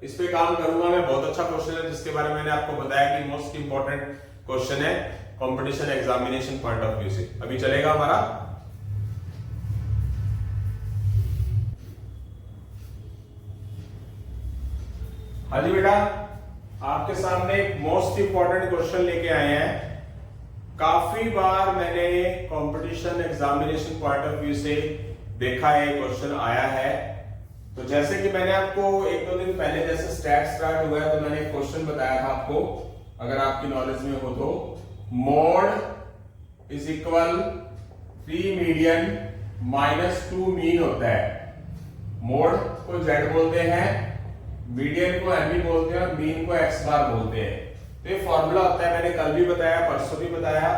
इस पे काम करूंगा मैं। बहुत अच्छा क्वेश्चन है जिसके बारे में मैंने आपको बताया कि मोस्ट इंपॉर्टेंट क्वेश्चन है competition examination point of view से। अभी चलेगा हमारा। हाँ जी बेटा, आपके सामने एक मोस्ट इंपॉर्टेंट क्वेश्चन लेके आए हैं। काफी बार मैंने competition examination point of view से देखा है, क्वेश्चन आया है। तो जैसे कि मैंने आपको एक दो दिन पहले जैसे स्टैट स्टार्ट हुआ है तो मैंने एक क्वेश्चन बताया था आपको, अगर आपकी नॉलेज में हो तो, mode is equal 3 median minus 2 mean होता है। मोड को z बोलते हैं, मीडियन को m बोलते हैं और मीन को x बार बोलते हैं। तो ये फॉर्मूला होता है, मैंने कल भी बताया, परसों भी बताया।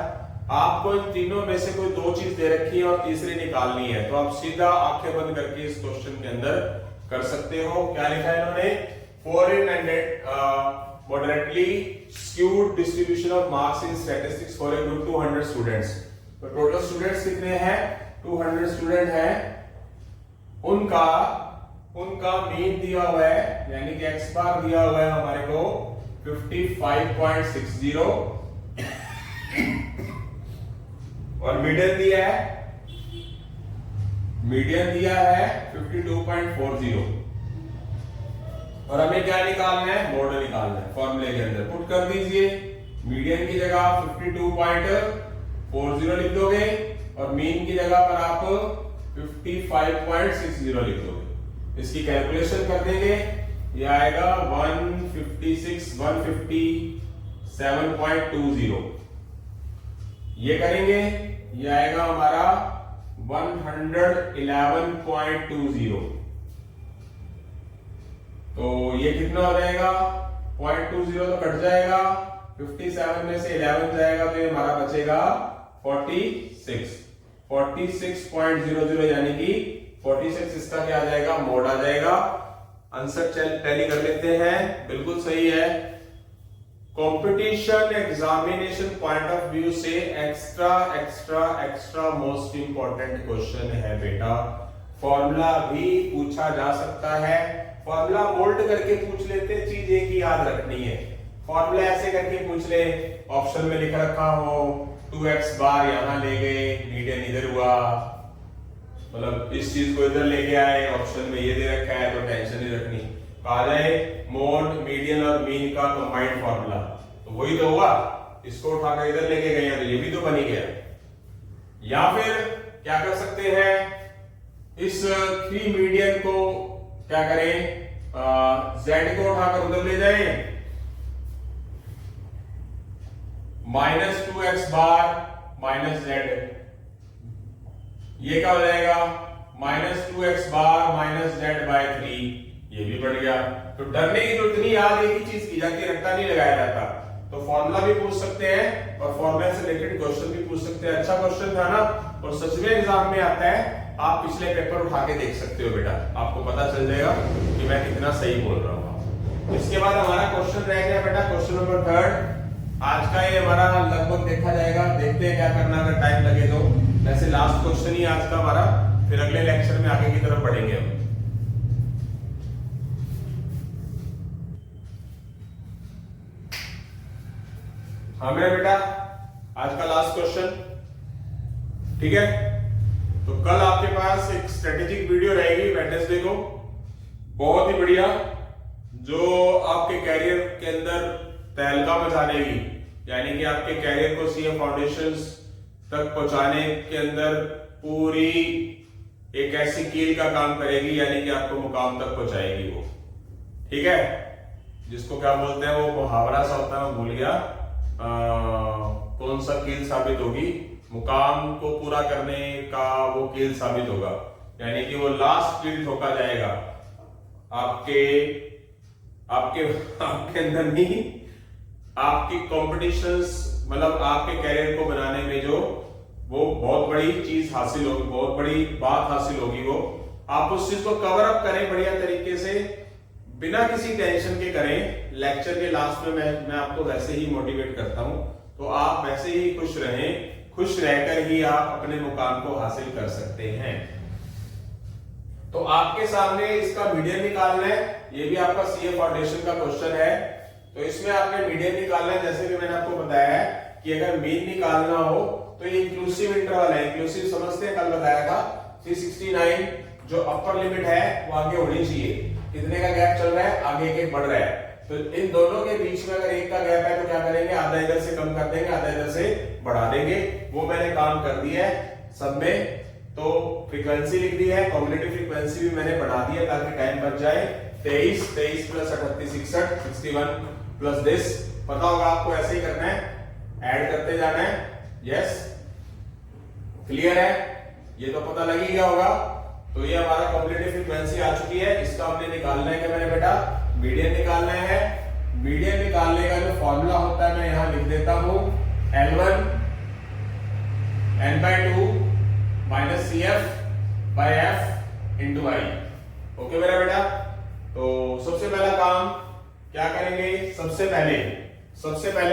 आपको इन तीनों में से कोई दो चीज दे रखी है और तीसरी निकालनी है, तो आप सीधा आंखें बंद करके इस क्वेश्चन के अंदर कर सकते हो। क्या लिखा है इन्होंने? Foreign and moderately skewed distribution of marks in statistics for a group 200 students। तो टोटल स्टूडेंट्स कितने हैं? 200 स्टूडेंट हैं। उनका मीन दिया हुआ है, यानी कि x बार दिया हुआ है हमारे को 55.60 और मीडियन दिया है 52.40। और हमें क्या निकालना है? मोड निकालना है। फॉर्मूले के अंदर पुट कर दीजिए, मीडियन की जगह 52.40 लिख दोगे और मीन की जगह पर आप 55.60 लिख दोगे। इसकी कैलकुलेशन कर देंगे, ये आएगा 157.20। ये करेंगे, ये आएगा हमारा 111.20। तो ये कितना हो जाएगा? 0.20 तो कट जाएगा, 57 में से 11 जाएगा तो ये हमारा बचेगा 46.00, यानी कि 46 इसका क्या आ जाएगा? मोड आ जाएगा। आंसर टैली कर लेते हैं, बिल्कुल सही है। Competition examination point of view से एक्स्ट्रा मोस्ट इंपॉर्टेंट क्वेश्चन है बेटा। फॉर्मूला भी पूछा जा सकता है, फॉर्मूला मोल्ड करके पूछ लेते, चीज एक ही याद रखनी है। फॉर्मूला ऐसे करके पूछ ले, ऑप्शन में लिख रखा हो 2x बार यहां ले गए, मीडियन इधर हुआ, मतलब इस चीज को इधर लेके आए, ऑप्शन में ये दे रखा है तो टेंशन नहीं रखनी। कहा जाए मोड, मीडियन और मीन का कंबाइंड फॉर्मूला, तो वही तो होगा। इसको उठाकर इधर लेके गए तो ये भी तो बन ही गया। या फिर क्या कर सकते हैं, इस 3 मीडियन को क्या करें, z को उठाकर उधर ले जाएं, -2x बार माइनस z, ये क्या हो जाएगा? -2x बार माइनस z/3। ये भी बढ़ गया। तो डरने की जरूरत नहीं, याद एक ही चीज की जाती है, रट्टा नहीं लगाया जाता। तो फॉर्मूला भी पूछ सकते हैं और फॉर्मूला से रिलेटेड क्वेश्चन भी पूछ सकते हैं। अच्छा क्वेश्चन था ना, और सच में एग्जाम में आता है। आप पिछले पेपर उठा के देख सकते हो बेटा, आपको पता चल जाएगा कि मैं कितना सही बोल रहा हूँ। इसके बाद हमारा क्वेश्चन रह गया बेटा, क्वेश्चन नंबर 3। आज का ये हमारा लगभग देखा जाएगा, देखते हैं क्या करना अगर टाइम लगे तो। वैसे लास्ट क्वेश्चन ही आज का हमारा, फिर अगले लेक्चर में आगे की तरफ बढ़ेंगे हम। हाँ मेरा बेटा, आज का लास्ट क्वेश्चन, ठीक है। तो कल आपके पास एक स्ट्रेटेजिक वीडियो रहेगी वेडनेसडे को, बहुत ही बढ़िया, जो आपके कैरियर के अंदर तहलका मचा देगी, यानी कि आपके कैरियर को सीए फाउंडेशंस तक पहुंचाने के अंदर पूरी एक ऐसी कील का काम करेगी, यानी कि आपको मुकाम तक पहुंचाएगी वो, ठीक है। जिसको क्या बोलते हैं, वो मुहावरा सा होता है, मैं भूल गया कौन सा कील साबित होगी, मुकाम को पूरा करने का वो कील साबित होगा, यानी कि वो लास्ट कील ठोका जाएगा आपके अंदर नहीं, आपकी कॉम्पिटिशंस, मतलब आपके कैरियर को बनाने में जो वो बहुत बड़ी चीज हासिल होगी, बहुत बड़ी बात हासिल होगी। वो आप उस चीज को कवर अप करें बढ़िया तरीके से, बिना किसी टेंशन के करें। लेक्चर के लास्ट में मैं आपको वैसे ही मोटिवेट करता हूं, तो आप वैसे ही खुश रहें, खुश रहकर ही आप अपने मुकाम को हासिल कर सकते हैं। तो आपके सामने इसका मीडियन निकालना है, ये भी आपका सीए फाउंडेशन का क्वेश्चन है। तो इसमें आपने मीडियन निकालना है, जैसे कि मैंने आपको बताया है कि अगर मीन निकालना हो तो ये इंक्लूसिव इंटरवल है। इंक्लूसिव समझते हैं, कल बताया था 369 जो अपर लिमिट है वो आगे होनी चाहिए। कितने का गैप चल रहा है, आगे एक बढ़ रहा है। तो इन दोनों के बीच में अगर एक का गैप है तो क्या करेंगे, आधा इधर से कम कर देंगे, आधा इधर से बढ़ा देंगे। वो मैंने काम कर दिया है सब में। तो फ्रीक्वेंसी लिख दी है, कॉम्बिनेटिव फ्रीक्वेंसी भी मैंने बढ़ा दी है ताकि टाइम बच जाए। 23 प्लस 38 61 61 प्लस दिस, पता होगा आपको, ऐसे ही करना है, ऐड करते जाना है। यस, क्लियर है, ये तो पता लग ही गया होगा। तो ये हमारा कॉम्बिनेटिव फ्रीक्वेंसी आ चुकी है। इसका हमने निकालना है क्या मेरे बेटा, मीडियन निकालना है। मीडियन निकालने का जो फॉर्मूला होता है मैं यहां लिख देता हूं, L1 n/2 minus CF/F into I। Okay मेरा बेटा। तो सबसे पहला काम क्या करेंगे, सबसे पहले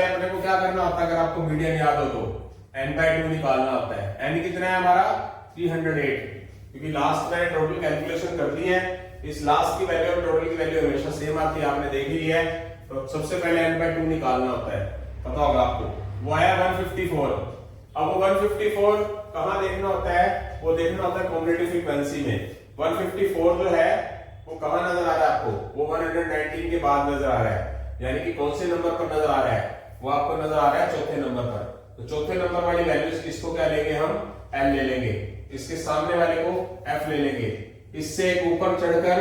अपने को क्या करना होता है, अगर आपको मीडियन याद हो तो n/2 निकालना होता है। n कितना है हमारा 308, क्योंकि लास्ट में टोटल कैलकुलेशन कर दी है। इस लास्ट की वैल्यू और टोटल की वैल्यू हमेशा सेम आती है, आपने देख ली है। तो सबसे पहले n/2 निकालना होता है, पता होगा आपको। वो आया 154। अब वो 154 कहां देखना होता है, वो देखना होता है कॉम्बिनेटिव फ्रीक्वेंसी में। 154 जो है वो कहां नजर आ रहा है आपको, वो 119 के बाद नजर आ रहा है। यानी कि कौन से नंबर पर नजर आ रहा है, वो आपको नजर आ रहा है चौथे नंबर पर। तो चौथे नंबर वाली वैल्यू इसको क्या लेंगे हम, L ले लेंगे। इसके सामने वाले को F ले लेंगे। इससे एक ऊपर चढ़कर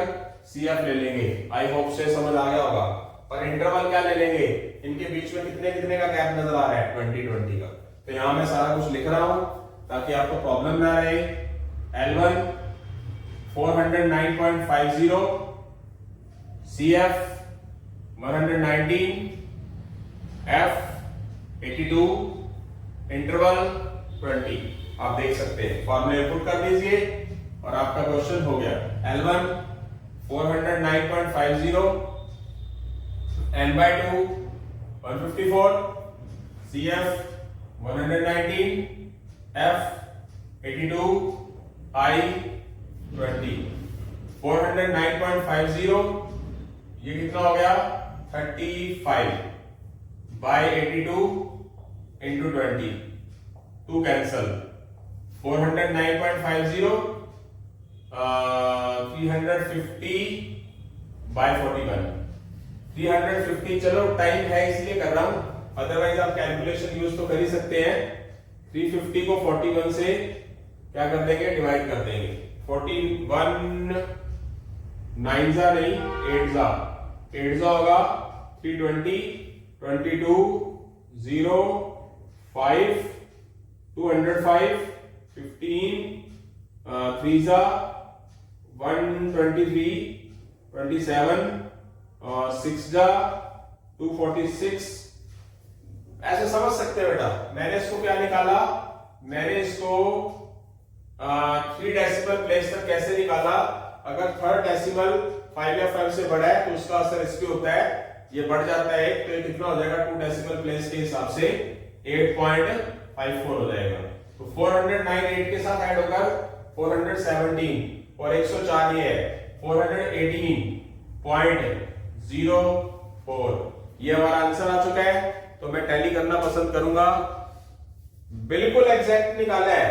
CF ले लेंगे। आई होप से समझ आ गया होगा। पर इंटरवल क्या ले लेंगे, इनके बीच में कितने कितने का गैप नजर आ रहा है, 20 का। तो यहां मैं सारा कुछ लिख रहा हूं ताकि आपको प्रॉब्लम ना रहे। L1 409.50, CF 119, F 82, interval 20। आप देख सकते हैं, फॉर्मूला इनपुट कर दीजिए और आपका क्वेश्चन हो गया। L1 409.50, n/2 154, CF 119, F 82, I 20। 409.50 ये कितना हो गया 35 बाय 82 इंटू 20, 2 कैंसल। 409.50 350 बाय 41, 350। चलो टाइम है इसलिए कर रहा हूं, अदरवाइज आप कैलकुलेशन यूज तो कर ही सकते हैं। 350 को 41 से क्या कर देंगे, डिवाइड कर देंगे। 41 9 जा नहीं, 8 जा, 8 जा होगा 320, 22 0 5 205, 15 3 जा 123, 27 6 जा 246। ऐसे समझ सकते हैं बेटा। मैंने इसको क्या निकाला, मैंने इसको 3 डेसिमल प्लेस तक कैसे निकाला। अगर थर्ड डेसिमल 5 या 5 से बड़ा है तो उसका असर इस पे होता है, ये बढ़ जाता है तो ये कितना हो जाएगा 2 डेसिमल प्लेस के हिसाब से 8.54 हो जाएगा। तो 409 8 के साथ ऐड होकर 417 और 104 ये है 418.04। ये हमारा आंसर आ चुका है। तो मैं टैली करना पसंद करूंगा। बिल्कुल एग्जैक्ट निकाला है,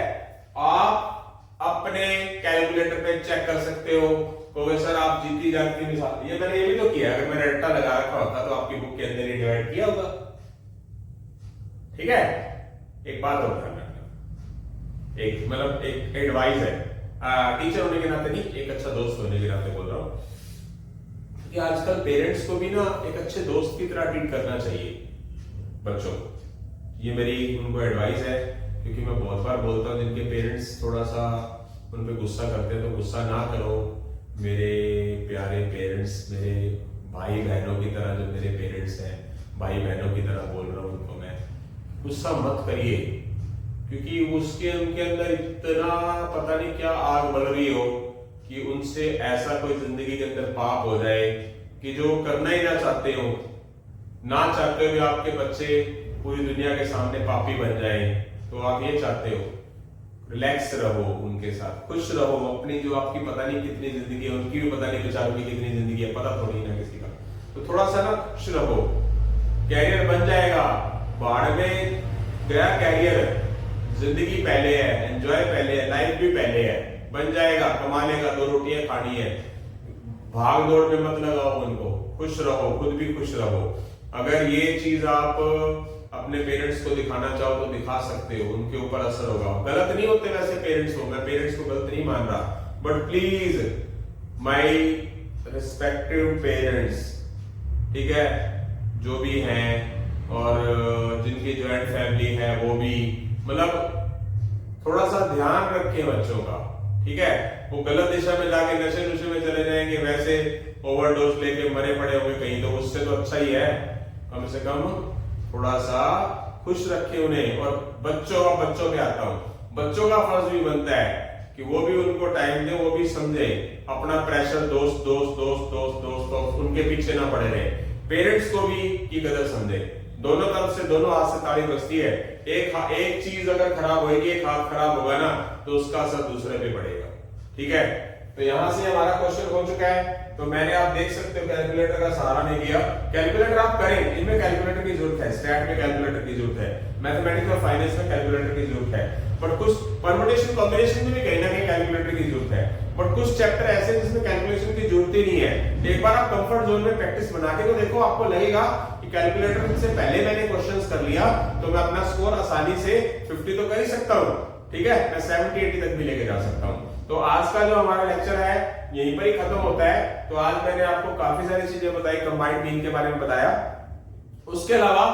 आप अपने कैलकुलेटर पे चेक कर सकते हो। तो सर आप जीती जाती मिसाल, ये मैंने ये भी तो किया। अगर मैंने रट्टा लगा रखा होता तो आपकी बुक के अंदर ही डिवाइड किया होगा। ठीक है, एक बात और ध्यान रखना, एक मतलब एक एडवाइस है, टीचर होने के नाते नहीं, एक अच्छा दोस्त होने के नाते बोल रहा हूं कि आजकल पेरेंट्स को भी ना एक अच्छे दोस्त की तरह ट्रीट करना चाहिए बच्चों। ये मेरी उनको एडवाइस है, क्योंकि मैं बहुत बार बोलता हूँ जिनके पेरेंट्स थोड़ा सा उन पे गुस्सा करते हैं तो गुस्सा ना करो। मेरे प्यारे पेरेंट्स, मेरे भाई बहनों की तरह जो मेरे पेरेंट्स हैं, भाई बहनों की तरह बोल रहा हूँ उनको मैं, गुस्सा मत करिए, क्योंकि उसके उनके अंदर इतना पता नहीं क्या आग बढ़ रही हो कि उनसे ऐसा कोई जिंदगी के अंदर पाप हो जाए कि जो करना ही ना चाहते हो, ना चाहते हुए आपके बच्चे पूरी दुनिया के सामने पापी बन जाए। तो आप ये चाहते हो रिलैक्स रहो, उनके साथ खुश रहो, अपनी जो आपकी पता नहीं कितनी जिंदगी है, उनकी भी पता नहीं बेचारों की कितनी जिंदगी है, पता थोड़ी ना किसी का, तो थोड़ा सा ना खुश रहो। कैरियर बन जाएगा, बाढ़ में गया कैरियर, जिंदगी पहले है, एंजॉय पहले है, लाइफ भी पहले है, बन जाएगा, कमाने का 2 रोटियां खानी है, भाग दौड़ में मत लगाओ उनको, खुश रहो, खुद भी खुश रहो। अगर ये चीज आप अपने पेरेंट्स को दिखाना चाहो तो दिखा सकते हो, उनके ऊपर असर होगा। गलत नहीं होते वैसे पेरेंट्स को, मैं पेरेंट्स को गलत नहीं मान रहा, but please my respective parents, ठीक है, जो भी हैं और जिनकी जॉइंट फैमिली है वो भी, मतलब थोड़ा सा ध्यान रखें बच्चों का, ठीक है। वो गलत दिशा में जाके नशे नुशे में चले जाएंगे, वैसे ओवरडोज लेके मरे पड़े होंगे कहीं, तो उससे तो अच्छा ही है कम से कम थोड़ा सा खुश रखे उन्हें। और बच्चों पे आता हूं, बच्चों का फर्ज भी बनता है कि वो भी उनको टाइम दे, वो भी समझे, अपना प्रेशर दोस्त दोस्त दोस्त दोस्त दोस्त दोस्त उनके पीछे ना पड़े रहे, पेरेंट्स को भी की कदर समझे। दोनों तरफ से, दोनों हाथ से ताली बजती है, एक चीज अगर खराब होगी, एक हाथ खराब होगा ना, तो उसका असर दूसरे पे पड़ेगा, ठीक है। तो यहां से हमारा क्वेश्चन हो चुका है। तो मैंने, आप देख सकते हो, कैलकुलेटर का सहारा नहीं लिया। कैलकुलेटर आप करें, इनमें कैलकुलेटर की जरूरत है, स्टैट में कैलकुलेटर की जरूरत है, मैथमेटिक्स और फाइनेंस में कैलकुलेटर की जरूरत है, बट कुछ परम्यूटेशन कॉम्बिनेशन में भी कहीं ना कहीं कैलकुलेटर की जरूरत है, बट कुछ चैप्टर ऐसे हैं जिसमें कैलकुलेशन की जरूरत ही नहीं है। एक बार आप कंफर्ट जोन में प्रैक्टिस बना के तो देखो, आपको लगेगा कि कैलकुलेटर से पहले मैंने क्वेश्चंस कर लिया तो मैं अपना स्कोर आसानी से 50 तो कर ही सकता हूँ, ठीक है, मैं 70-80 तक भी लेके जा सकता हूँ। तो आज का जो हमारा लेक्चर है यहीं पर ही खत्म होता है। तो आज मैंने आपको काफी सारी चीजें बताई, कंबाइंड मीन के बारे में बताया, उसके अलावा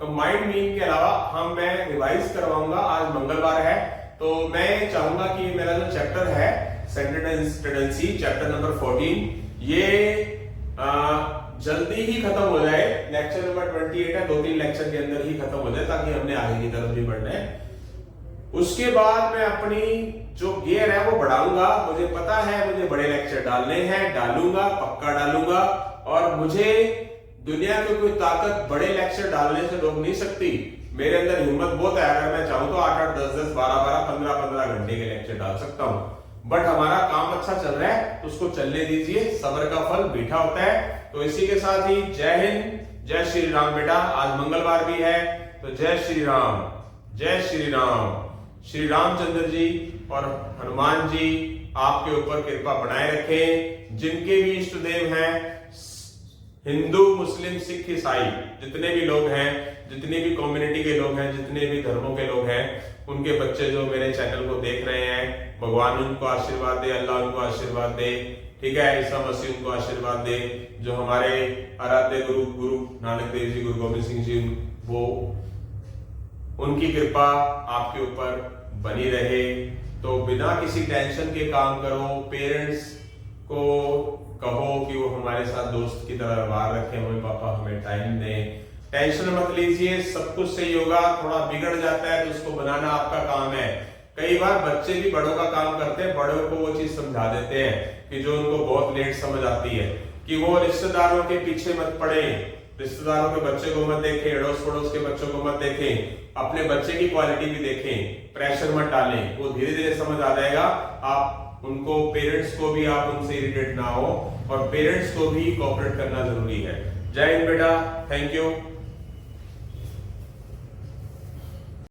कंबाइंड मीन के अलावा मैं रिवाइज करवाऊंगा। आज मंगलवार है, तो मैं चाहूंगा कि मेरा जो चैप्टर है सेंटेंस टेंडेंसी, चैप्टर नंबर 14, ये जल्दी ही खत्म हो जाए। लेक्चर नंबर 28 है, 2-3 लेक्चर के अंदर ही खत्म हो जाए, ताकि हमने आगे की तरफ भी बढ़ना है। उसके बाद मैं अपनी जो गियर है वो बढ़ाऊंगा, मुझे पता है मुझे बड़े लेक्चर डालने हैं, डालूंगा, पक्का डालूंगा, और मुझे दुनिया की कोई ताकत बड़े लेक्चर डालने से रोक नहीं सकती। मेरे अंदर हिम्मत बहुत है, अगर मैं चाहूं तो 8-8, 10-10, 12-12, 15-15 घंटे के लेक्चर डाल सकता हूं, बट हमारा काम अच्छा चल रहा है तो उसको चलने दीजिए, सब्र का फल मीठा होता है। तो इसी के साथ ही जय हिंद, जय श्री राम। बेटा आज मंगलवार भी है, तो जय श्री राम, जय श्री राम। श्री रामचंद्र जी और हनुमान जी आपके ऊपर कृपा बनाए रखें। जिनके भी इष्ट देव हैं, हिंदू, मुस्लिम, सिख, ईसाई, जितने भी लोग हैं, जितनी भी कम्युनिटी के लोग हैं, जितने भी धर्मों के लोग हैं, उनके बच्चे जो मेरे चैनल को देख रहे हैं, भगवान उनको आशीर्वाद दे, अल्लाह उनको आशीर्वाद दे, ठीक है, ईसा मसीह उनको आशीर्वाद दे। जो हमारे आराध्य गुरु नानक देव जी, गुरु गोविंद सिंह जी, वो उनकी कृपा आपके ऊपर बनी रहे। तो बिना किसी टेंशन के काम करो, पेरेंट्स को कहो कि वो हमारे साथ दोस्त की तरह व्यवहार रखें, मम्मी पापा हमें टाइम दें, टेंशन मत लीजिए, सब कुछ सही होगा। थोड़ा बिगड़ जाता है तो उसको बनाना आपका काम है। कई बार बच्चे भी बड़ों का काम करते हैं, बड़ों को वो चीज समझा देते हैं कि जो उनको बहुत लेट समझ आती है, कि वो रिश्तेदारों के पीछे मत पड़े, रिश्तेदारों के बच्चे को मत देखें, अड़ोस पड़ोस के बच्चों को मत देखें, अपने बच्चे की क्वालिटी भी देखें, प्रेशर मत डालें, वो धीरे धीरे समझ आ जाएगा। आप उनको, पेरेंट्स को भी आप उनसे इरिटेट ना हो, और पेरेंट्स को भी कोऑपरेट करना जरूरी है। जय हिंद बेटा, थैंक यू।